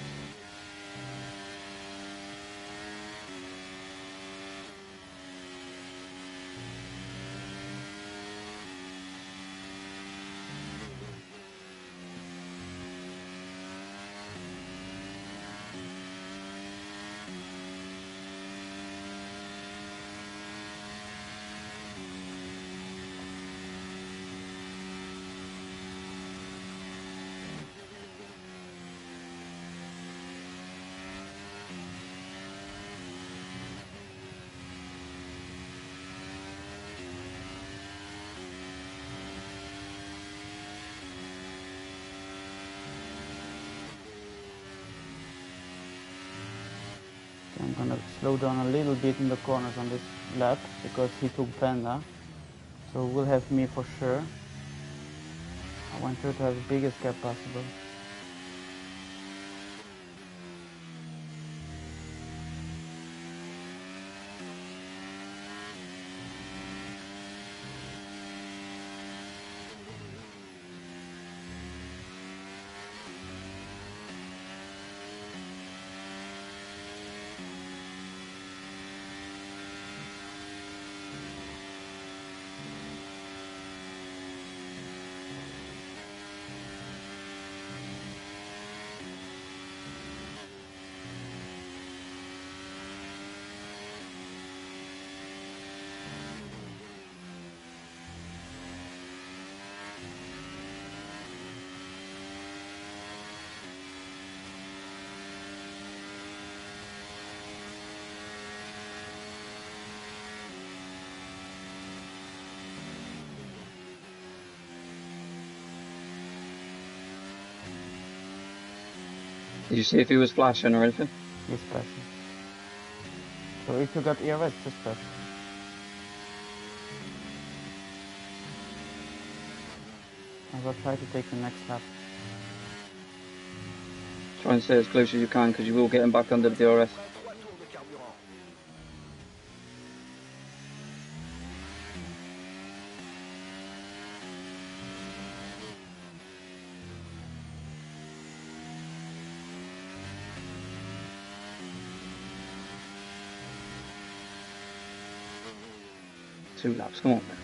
[SPEAKER 1] I'm gonna slow down a little bit in the corners on this lap because he took Panda, so will have me for sure. I want her to have the biggest gap possible.
[SPEAKER 3] Did you see if he was flashing or anything?
[SPEAKER 1] He's flashing. So if you got ERS, just flash. I will try to take the next lap.
[SPEAKER 3] Try and stay as close as you can because you will get him back under the DRS. Two laps, come on then.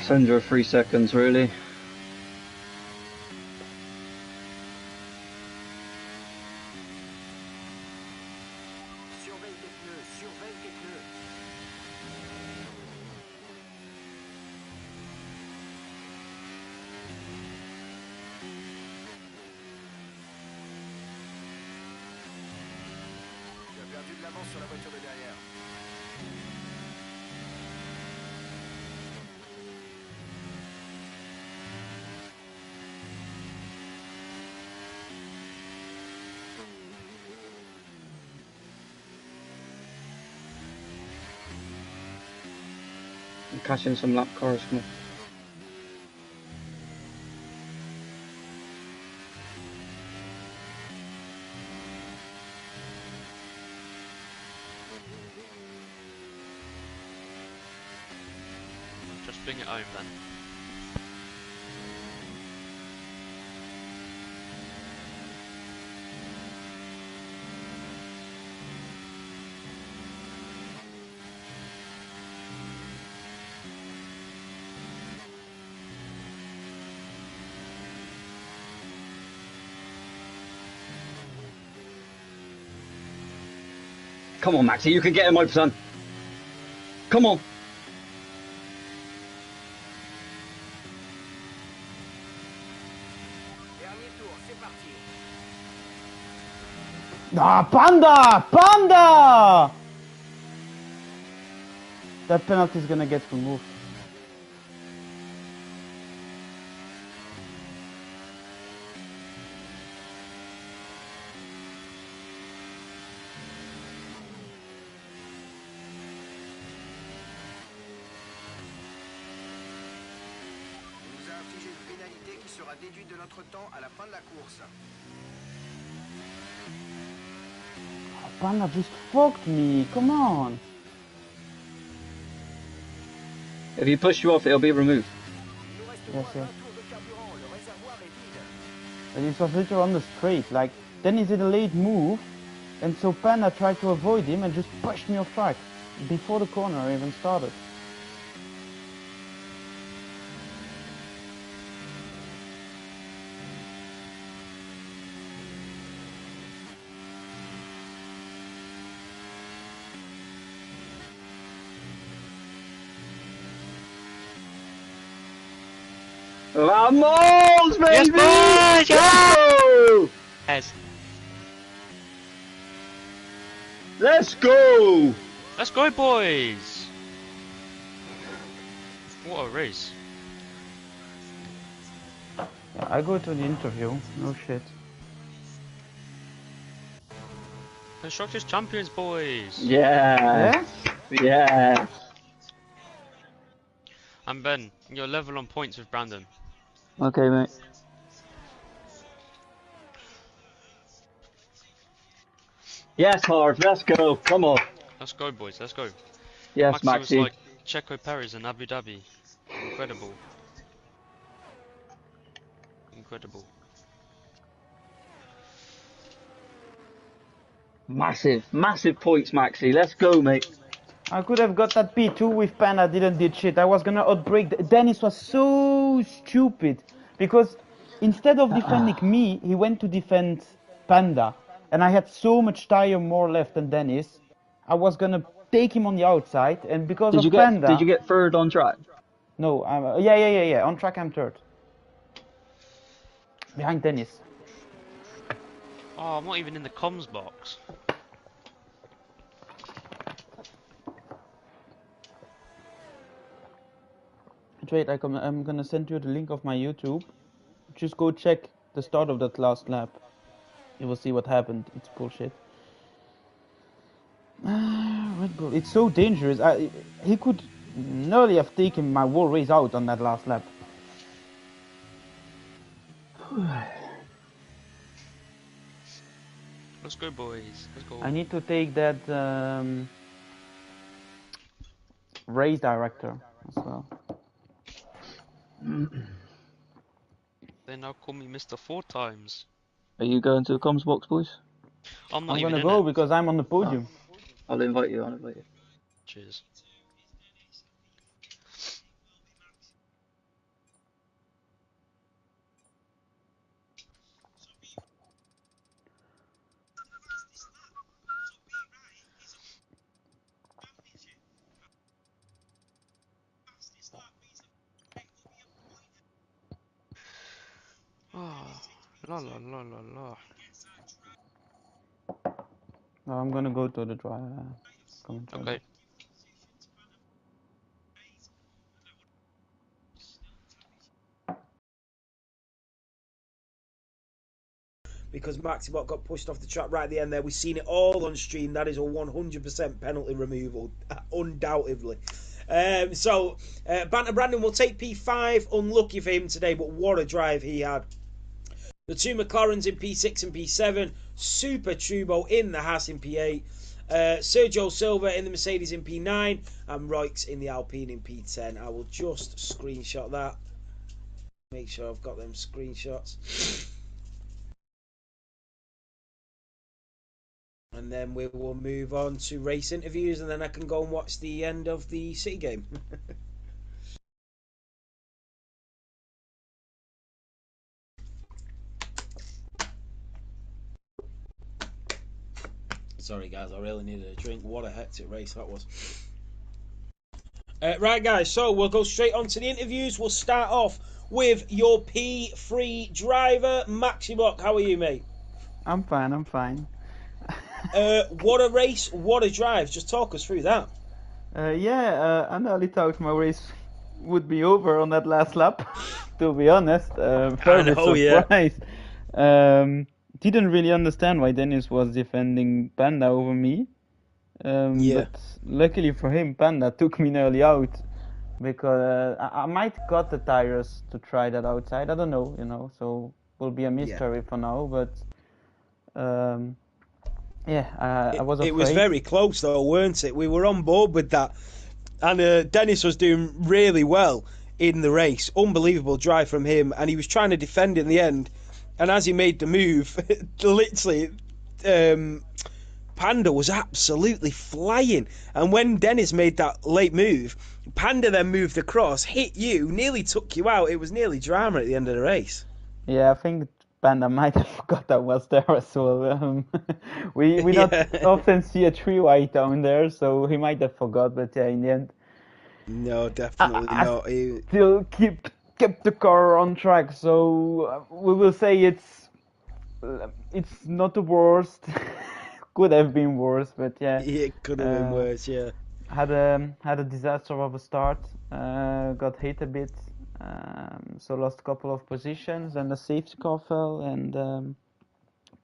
[SPEAKER 3] Under 3 seconds really. Cash in some lap cars, come on.
[SPEAKER 4] bring it home then.
[SPEAKER 3] Come on, Maxi, you can get him, my son. Come on.
[SPEAKER 2] Dernier tour, c'est parti.
[SPEAKER 1] Ah, Panda! Panda! That penalty is gonna get removed.
[SPEAKER 2] Il nous a infligé une pénalité qui sera déduite de notre temps à la fin de la course.
[SPEAKER 1] Panda just fucked me, come on.
[SPEAKER 3] If he pushed you off, it'll be removed.
[SPEAKER 2] Il nous reste
[SPEAKER 1] Yes,
[SPEAKER 2] moins
[SPEAKER 1] yes.
[SPEAKER 2] d'un tour de carburant. Le réservoir est vide.
[SPEAKER 1] And it was literally on the straight, like, then he did a late move, and so Panda tried to avoid him and just pushed me off track, before the corner even started.
[SPEAKER 3] Vamos, baby!
[SPEAKER 4] Yes, boys!
[SPEAKER 3] Go!
[SPEAKER 4] Yes.
[SPEAKER 3] Let's go!
[SPEAKER 4] Let's go, boys! What a race.
[SPEAKER 1] Yeah, I go to the interview, no shit.
[SPEAKER 4] Constructors Champions, boys!
[SPEAKER 3] Yeah. Yeah.
[SPEAKER 4] And Ben, you're level on points with Brandon.
[SPEAKER 3] Okay, mate. Yes, Harv, let's go. Come on.
[SPEAKER 4] Let's go, boys, let's go.
[SPEAKER 3] Yes,
[SPEAKER 4] Maxi was
[SPEAKER 3] Maxi.
[SPEAKER 4] like Checo Perez in Abu Dhabi. Incredible. Incredible.
[SPEAKER 3] Massive, massive points, Maxi. Let's go, mate.
[SPEAKER 1] I could have got that P2 with Panda, didn't did shit. I was gonna outbrake. Dennis was so stupid because instead of defending me, he went to defend Panda, and I had so much tire more left than Dennis. I was gonna take him on the outside, and because of Panda.
[SPEAKER 3] Did you get third on track?
[SPEAKER 1] No, yeah. On track, I'm third, behind Dennis.
[SPEAKER 4] Oh, I'm not even in the comms box.
[SPEAKER 1] Wait, I'm gonna send you the link of my YouTube. Just go check the start of that last lap. You will see what happened. It's bullshit. Red Bull, it's so dangerous. He could nearly have taken my whole race out on that last lap.
[SPEAKER 4] Let's go, boys. Let's go.
[SPEAKER 1] I need to take that race director as well.
[SPEAKER 4] They now call me Mr. 4 times.
[SPEAKER 3] Are you going to the comms box, boys?
[SPEAKER 4] I'm not
[SPEAKER 1] I'm
[SPEAKER 4] even
[SPEAKER 1] gonna
[SPEAKER 4] in
[SPEAKER 1] go
[SPEAKER 4] it.
[SPEAKER 1] because I'm on the podium.
[SPEAKER 3] I'll invite you. I'll invite you.
[SPEAKER 4] Cheers. Oh, la la la la la.
[SPEAKER 1] No, I'm gonna go to the commentary.
[SPEAKER 4] Okay.
[SPEAKER 5] Because Maximot got pushed off the track right at the end there. We've seen it all on stream. That is a 100% penalty removal, undoubtedly. Banter Brandon will take P5. Unlucky for him today, but what a drive he had. The two McLarens in P6 and P7. Super Trubo in the Haas in P8. Sergio Silva in the Mercedes in P9 and Roix in the Alpine in P10. I will just screenshot that. Make sure I've got them screenshots. And then we will move on to race interviews, and then I can go and watch the end of the City game. Sorry guys, I really needed a drink. What a hectic race that was. Right guys, so we'll go straight on to the interviews. We'll start off with your P3 driver, Maximock. How are you, mate?
[SPEAKER 1] I'm fine, I'm fine.
[SPEAKER 5] What a race, what a drive. Just talk us through that.
[SPEAKER 1] I nearly thought my race would be over on that last lap, to be honest. Very surprised. Yeah. Didn't really understand why Dennis was defending Panda over me. But luckily for him, Panda took me nearly out, because I might got the tires to try that outside. I don't know, so will be a mystery for now. But I was afraid.
[SPEAKER 5] It was very close though, weren't it? We were on board with that, and Dennis was doing really well in the race. Unbelievable drive from him, and he was trying to defend in the end. And as he made the move, literally, Panda was absolutely flying. And when Dennis made that late move, Panda then moved across, hit you, nearly took you out. It was nearly drama at the end of the race.
[SPEAKER 1] Yeah, I think Panda might have forgot I was there as well. We not often see a tree white down there, so he might have forgot. But yeah, in the end,
[SPEAKER 5] no, definitely not.
[SPEAKER 1] Still kept the car on track, so we will say it's not the worst. Could have been worse, but yeah.
[SPEAKER 5] It could have been worse, yeah.
[SPEAKER 1] Had a disaster of a start. Got hit a bit, so lost a couple of positions, and the safety car fell, and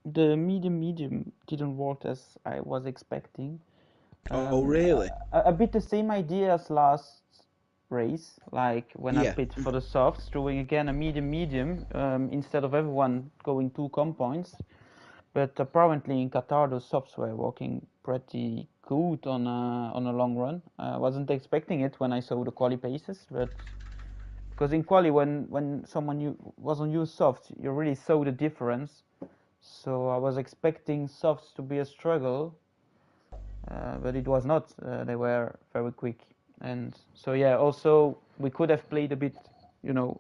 [SPEAKER 1] the medium didn't work as I was expecting.
[SPEAKER 5] Oh, really?
[SPEAKER 1] A bit the same idea as last race, like when I pit for the softs, doing again a medium instead of everyone going 2 compoints. But apparently in Qatar those softs were working pretty good on a long run. I wasn't expecting it when I saw the quali paces, but because in quali when someone was on used softs, you really saw the difference. So I was expecting softs to be a struggle, but it was not. They were very quick. And so also we could have played a bit,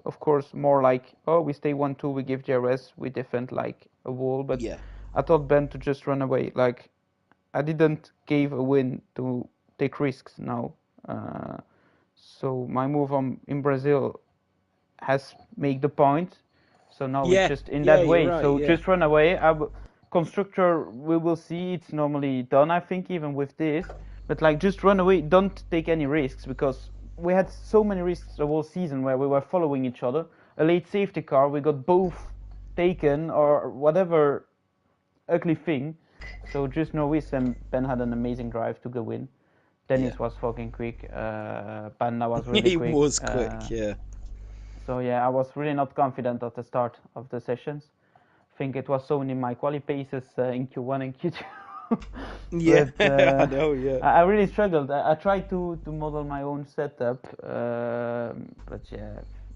[SPEAKER 1] of course, more like, we stay 1-2, we give DRS, we defend like a wall. But I thought Ben to just run away. Like, I didn't give a win to take risks now. So my move in Brazil has made the point. So now it's just in that way. Right, so just run away. Constructor, we will see. It's normally done, I think, even with this. But like, just run away. Don't take any risks, because we had so many risks the whole season where we were following each other. A late safety car, we got both taken, or whatever ugly thing. So just no risk, and Ben had an amazing drive to go win. Dennis was fucking quick. Panda was really quick.
[SPEAKER 5] He was quick, yeah.
[SPEAKER 1] So I was really not confident at the start of the sessions. I think it was only my quali paces in Q1 and Q2.
[SPEAKER 5] I know,
[SPEAKER 1] I really struggled. I tried to model my own setup, but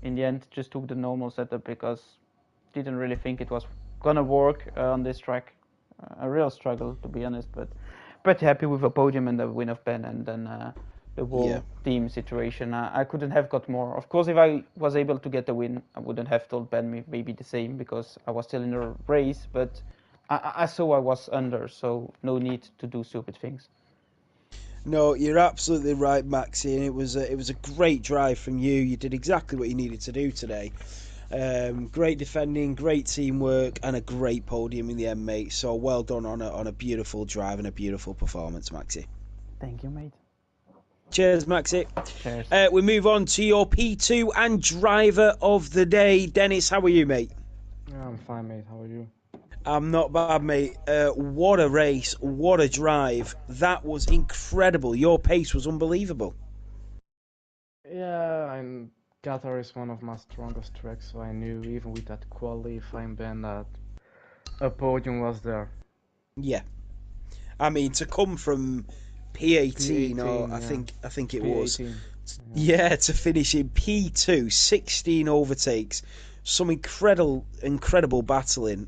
[SPEAKER 1] in the end just took the normal setup because didn't really think it was gonna work on this track. A real struggle, to be honest, but pretty happy with a podium and the win of Ben, and then the whole team situation. I couldn't have got more. Of course, if I was able to get the win, I wouldn't have told Ben maybe the same, because I was still in the race, but I saw I was under, so no need to do stupid things.
[SPEAKER 5] No, you're absolutely right, Maxi, and it was a great drive from you. You did exactly what you needed to do today. Great defending, great teamwork, and a great podium in the end, mate. So well done on a beautiful drive and a beautiful performance, Maxi.
[SPEAKER 1] Thank you, mate.
[SPEAKER 5] Cheers, Maxi.
[SPEAKER 1] Cheers.
[SPEAKER 5] We move on to your P2 and driver of the day. Dennis, how are you, mate?
[SPEAKER 6] Yeah, I'm fine, mate. How are you?
[SPEAKER 5] I'm not bad, mate. What a race, what a drive. That was incredible. Your pace was unbelievable.
[SPEAKER 6] Yeah, Qatar is one of my strongest tracks, so I knew even with that qualifying ban that a podium was there.
[SPEAKER 5] Yeah. I mean, to come from P18, or
[SPEAKER 6] P18,
[SPEAKER 5] I
[SPEAKER 6] yeah.
[SPEAKER 5] think it was,
[SPEAKER 6] P18.
[SPEAKER 5] yeah, to finish in P2, 16 overtakes, some incredible battling.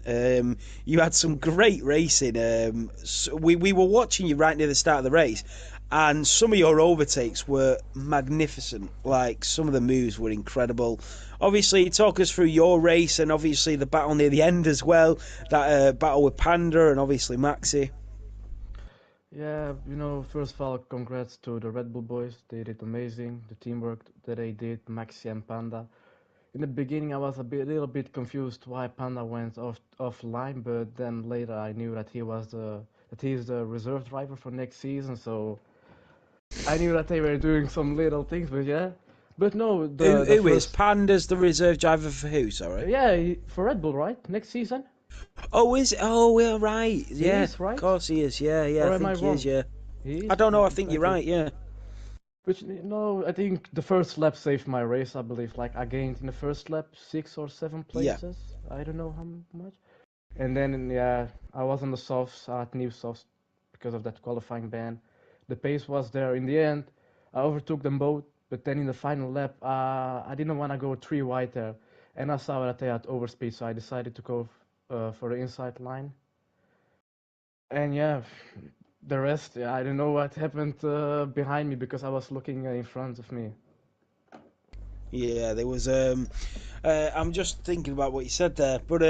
[SPEAKER 5] You had some great racing. We were watching you right near the start of the race, and some of your overtakes were magnificent. Like, some of the moves were incredible. Obviously, talk us through your race, and obviously the battle near the end as well. That battle with Panda and obviously Maxi.
[SPEAKER 6] Yeah, first of all, congrats to the Red Bull boys. They did amazing. The teamwork that they did, Maxi and Panda. In the beginning, I was little bit confused why Panda went offline, but then later I knew that he's the reserve driver for next season. So I knew that they were doing some little things, but yeah. But no, the
[SPEAKER 5] Who is
[SPEAKER 6] first,
[SPEAKER 5] Panda's the reserve driver for who? Sorry.
[SPEAKER 6] yeah, for Red Bull, right? Next season,
[SPEAKER 5] Oh, is it? Oh, we're right.
[SPEAKER 6] he
[SPEAKER 5] Yeah,
[SPEAKER 6] is,
[SPEAKER 5] of
[SPEAKER 6] right?
[SPEAKER 5] course he is. Yeah, I
[SPEAKER 6] Or am I
[SPEAKER 5] think he is.
[SPEAKER 6] wrong?
[SPEAKER 5] Yeah.
[SPEAKER 6] He
[SPEAKER 5] I
[SPEAKER 6] is,
[SPEAKER 5] don't know. I think you're
[SPEAKER 6] exactly.
[SPEAKER 5] right. Yeah.
[SPEAKER 6] Which no, I think the first lap saved my race. I believe, like I gained in the first lap 6 or 7
[SPEAKER 5] Yeah.
[SPEAKER 6] places. I don't know how much. And then yeah, I was on the softs. I had new softs because of that qualifying ban. The pace was there. In the end, I overtook them both. But then in the final lap, I didn't want to go 3 wide there, and I saw that they had overspeed, so I decided to go for the inside line. And yeah, the rest, yeah, I don't know what happened behind me because I was looking in front of me.
[SPEAKER 5] Yeah, there was. I'm just thinking about what you said there, but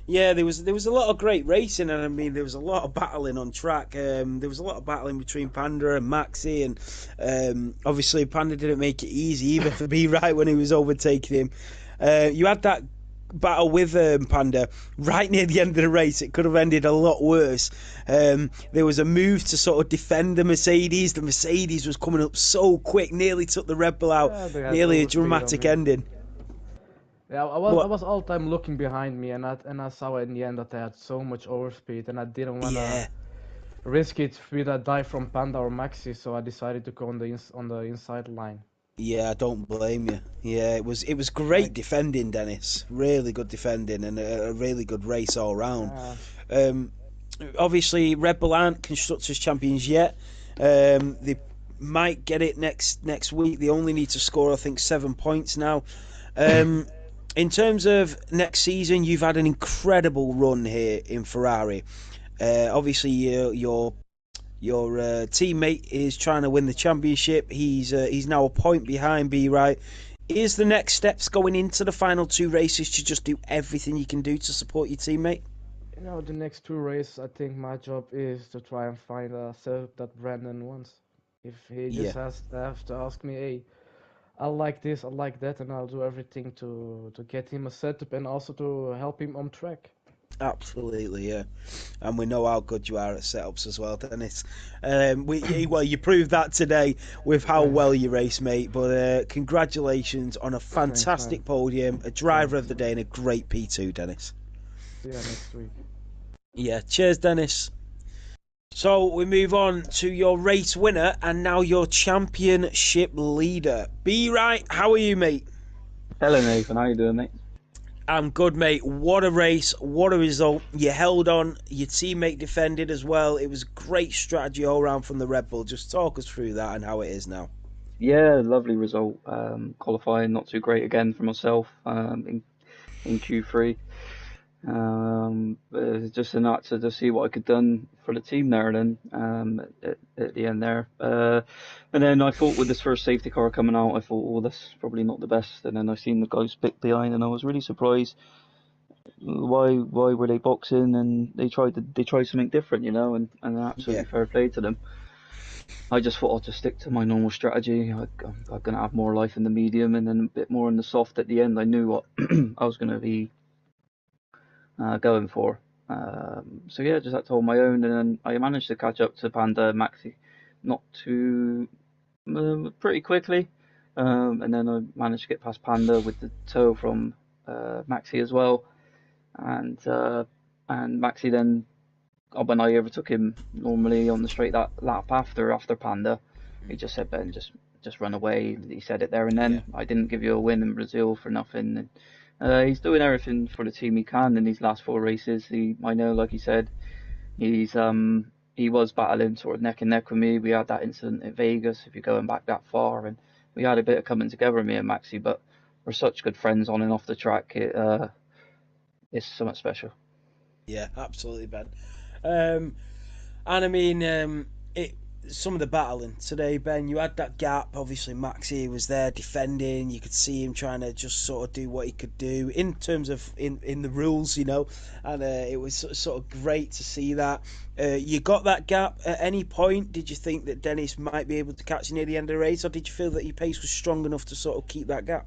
[SPEAKER 5] yeah, there was a lot of great racing, and I mean there was a lot of battling on track. There was a lot of battling between Panda and Maxi, and obviously Panda didn't make it easy either for B Right when he was overtaking him. You had that battle with Panda right near the end of the race. It could have ended a lot worse. There was a move to sort of defend the Mercedes. The Mercedes was coming up so quick, nearly took the Red Bull out.
[SPEAKER 6] Yeah, they had
[SPEAKER 5] Nearly a
[SPEAKER 6] overspeed on
[SPEAKER 5] dramatic
[SPEAKER 6] me.
[SPEAKER 5] ending.
[SPEAKER 6] Yeah, I
[SPEAKER 5] But
[SPEAKER 6] was all the time looking behind me, and I saw in the end that they had so much overspeed, and I didn't wanna
[SPEAKER 5] yeah,
[SPEAKER 6] risk it with a dive from Panda or Maxi, so I decided to go on the inside line.
[SPEAKER 5] yeah, I don't blame you. Yeah, it was great
[SPEAKER 6] Like,
[SPEAKER 5] defending, Dennis. Really good defending and a really good race all round.
[SPEAKER 6] uh,
[SPEAKER 5] Um, Obviously, Red Bull aren't constructors champions yet. They might get it next week. They only need to score, I think, 7 points now. Um, in terms of next season, you've had an incredible run here in Ferrari. Obviously, your teammate is trying to win the championship. He's now a point behind B Right. Is the next steps going into the final 2 races to just do everything you can do to support your teammate?
[SPEAKER 6] the next 2 races, I think my job is to try and find a setup that Brandon wants. If he just
[SPEAKER 5] Yeah,
[SPEAKER 6] has to have to ask me, hey, I like this, I like that, and I'll do everything to get him a setup and also to help him on track.
[SPEAKER 5] absolutely, yeah. And we know how good you are at setups as well, Dennis. Well, you proved that today with how
[SPEAKER 6] Yeah,
[SPEAKER 5] well you race, mate. But congratulations on a
[SPEAKER 6] thanks, man.
[SPEAKER 5] fantastic podium, a driver of
[SPEAKER 6] Thanks.
[SPEAKER 5] the day, and a great P2, Dennis.
[SPEAKER 6] See ya next week.
[SPEAKER 5] Yeah, cheers, Dennis. So we move on to your race winner and now your championship leader. B Right, how are you, mate?
[SPEAKER 3] Hello, Nathan. How you doing, mate?
[SPEAKER 5] I'm good, mate. What a race, what a result. You held on, your teammate defended as well. It was great strategy all round from the Red Bull. Just talk us through that and how it is now.
[SPEAKER 3] Yeah, lovely result. Qualifying not too great again for myself in Q3. Just enough to see what I could done for the team there then at the end there. And then I thought with this first safety car coming out, I thought, oh, that's probably not the best. And then I seen the guys pick behind, and I was really surprised. Why were they boxing? And they tried something different, and
[SPEAKER 5] Yeah,
[SPEAKER 3] absolutely fair play to them. I just thought I'd just stick to my normal strategy. I'm gonna have more life in the medium and then a bit more in the soft at the end. I knew what I was gonna be going for. So yeah, just had to hold my own, and then I managed to catch up to Panda Maxi, not too pretty quickly, and then I managed to get past Panda with the toe from Maxi as well, and Maxi then when I overtook him normally on the straight that lap after Panda, he just said, Ben, just run away. He said it there and
[SPEAKER 5] yeah,
[SPEAKER 3] then. I didn't give you a win in Brazil for nothing. And, he's doing everything for the team he can in these last 4 races. I know, like he said, he's he was battling sort of neck and neck with me. We had that incident in Vegas, if you're going back that far, and we had a bit of coming together, me and Maxi, but we're such good friends on and off the track. It's something special.
[SPEAKER 5] Yeah, absolutely, Ben. And I mean, it some of the battling today, Ben. You had that gap. Obviously, Maxi was there defending. You could see him trying to just sort of do what he could do in terms of in the rules, you know. And it was sort of great to see that. You got that gap at any point? Did you think that Dennis might be able to catch you near the end of the race, or did you feel that your pace was strong enough to sort of keep that gap?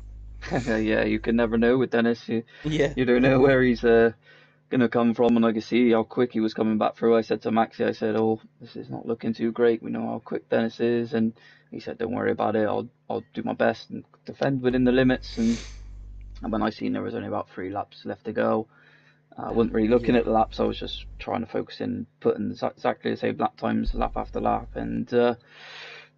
[SPEAKER 3] Yeah, you can never know with Dennis.
[SPEAKER 5] Yeah.
[SPEAKER 3] You don't know where he's gonna come from, and I could see how quick he was coming back through. I said to Maxi, I said, "Oh, this is not looking too great. We know how quick Dennis is," and he said, "Don't worry about it. I'll do my best and defend within the limits." And when I seen there was only about 3 laps left to go, I wasn't really looking
[SPEAKER 5] Yeah.
[SPEAKER 3] at the laps. I was just trying to focus in, putting exactly the same lap times lap after lap, and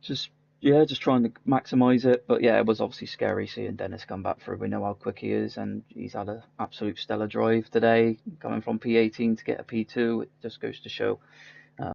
[SPEAKER 3] just just trying to maximise it. But yeah, it was obviously scary seeing Dennis come back through. We know how quick he is, and he's had an absolute stellar drive today, coming from P18 to get a P2. It just goes to show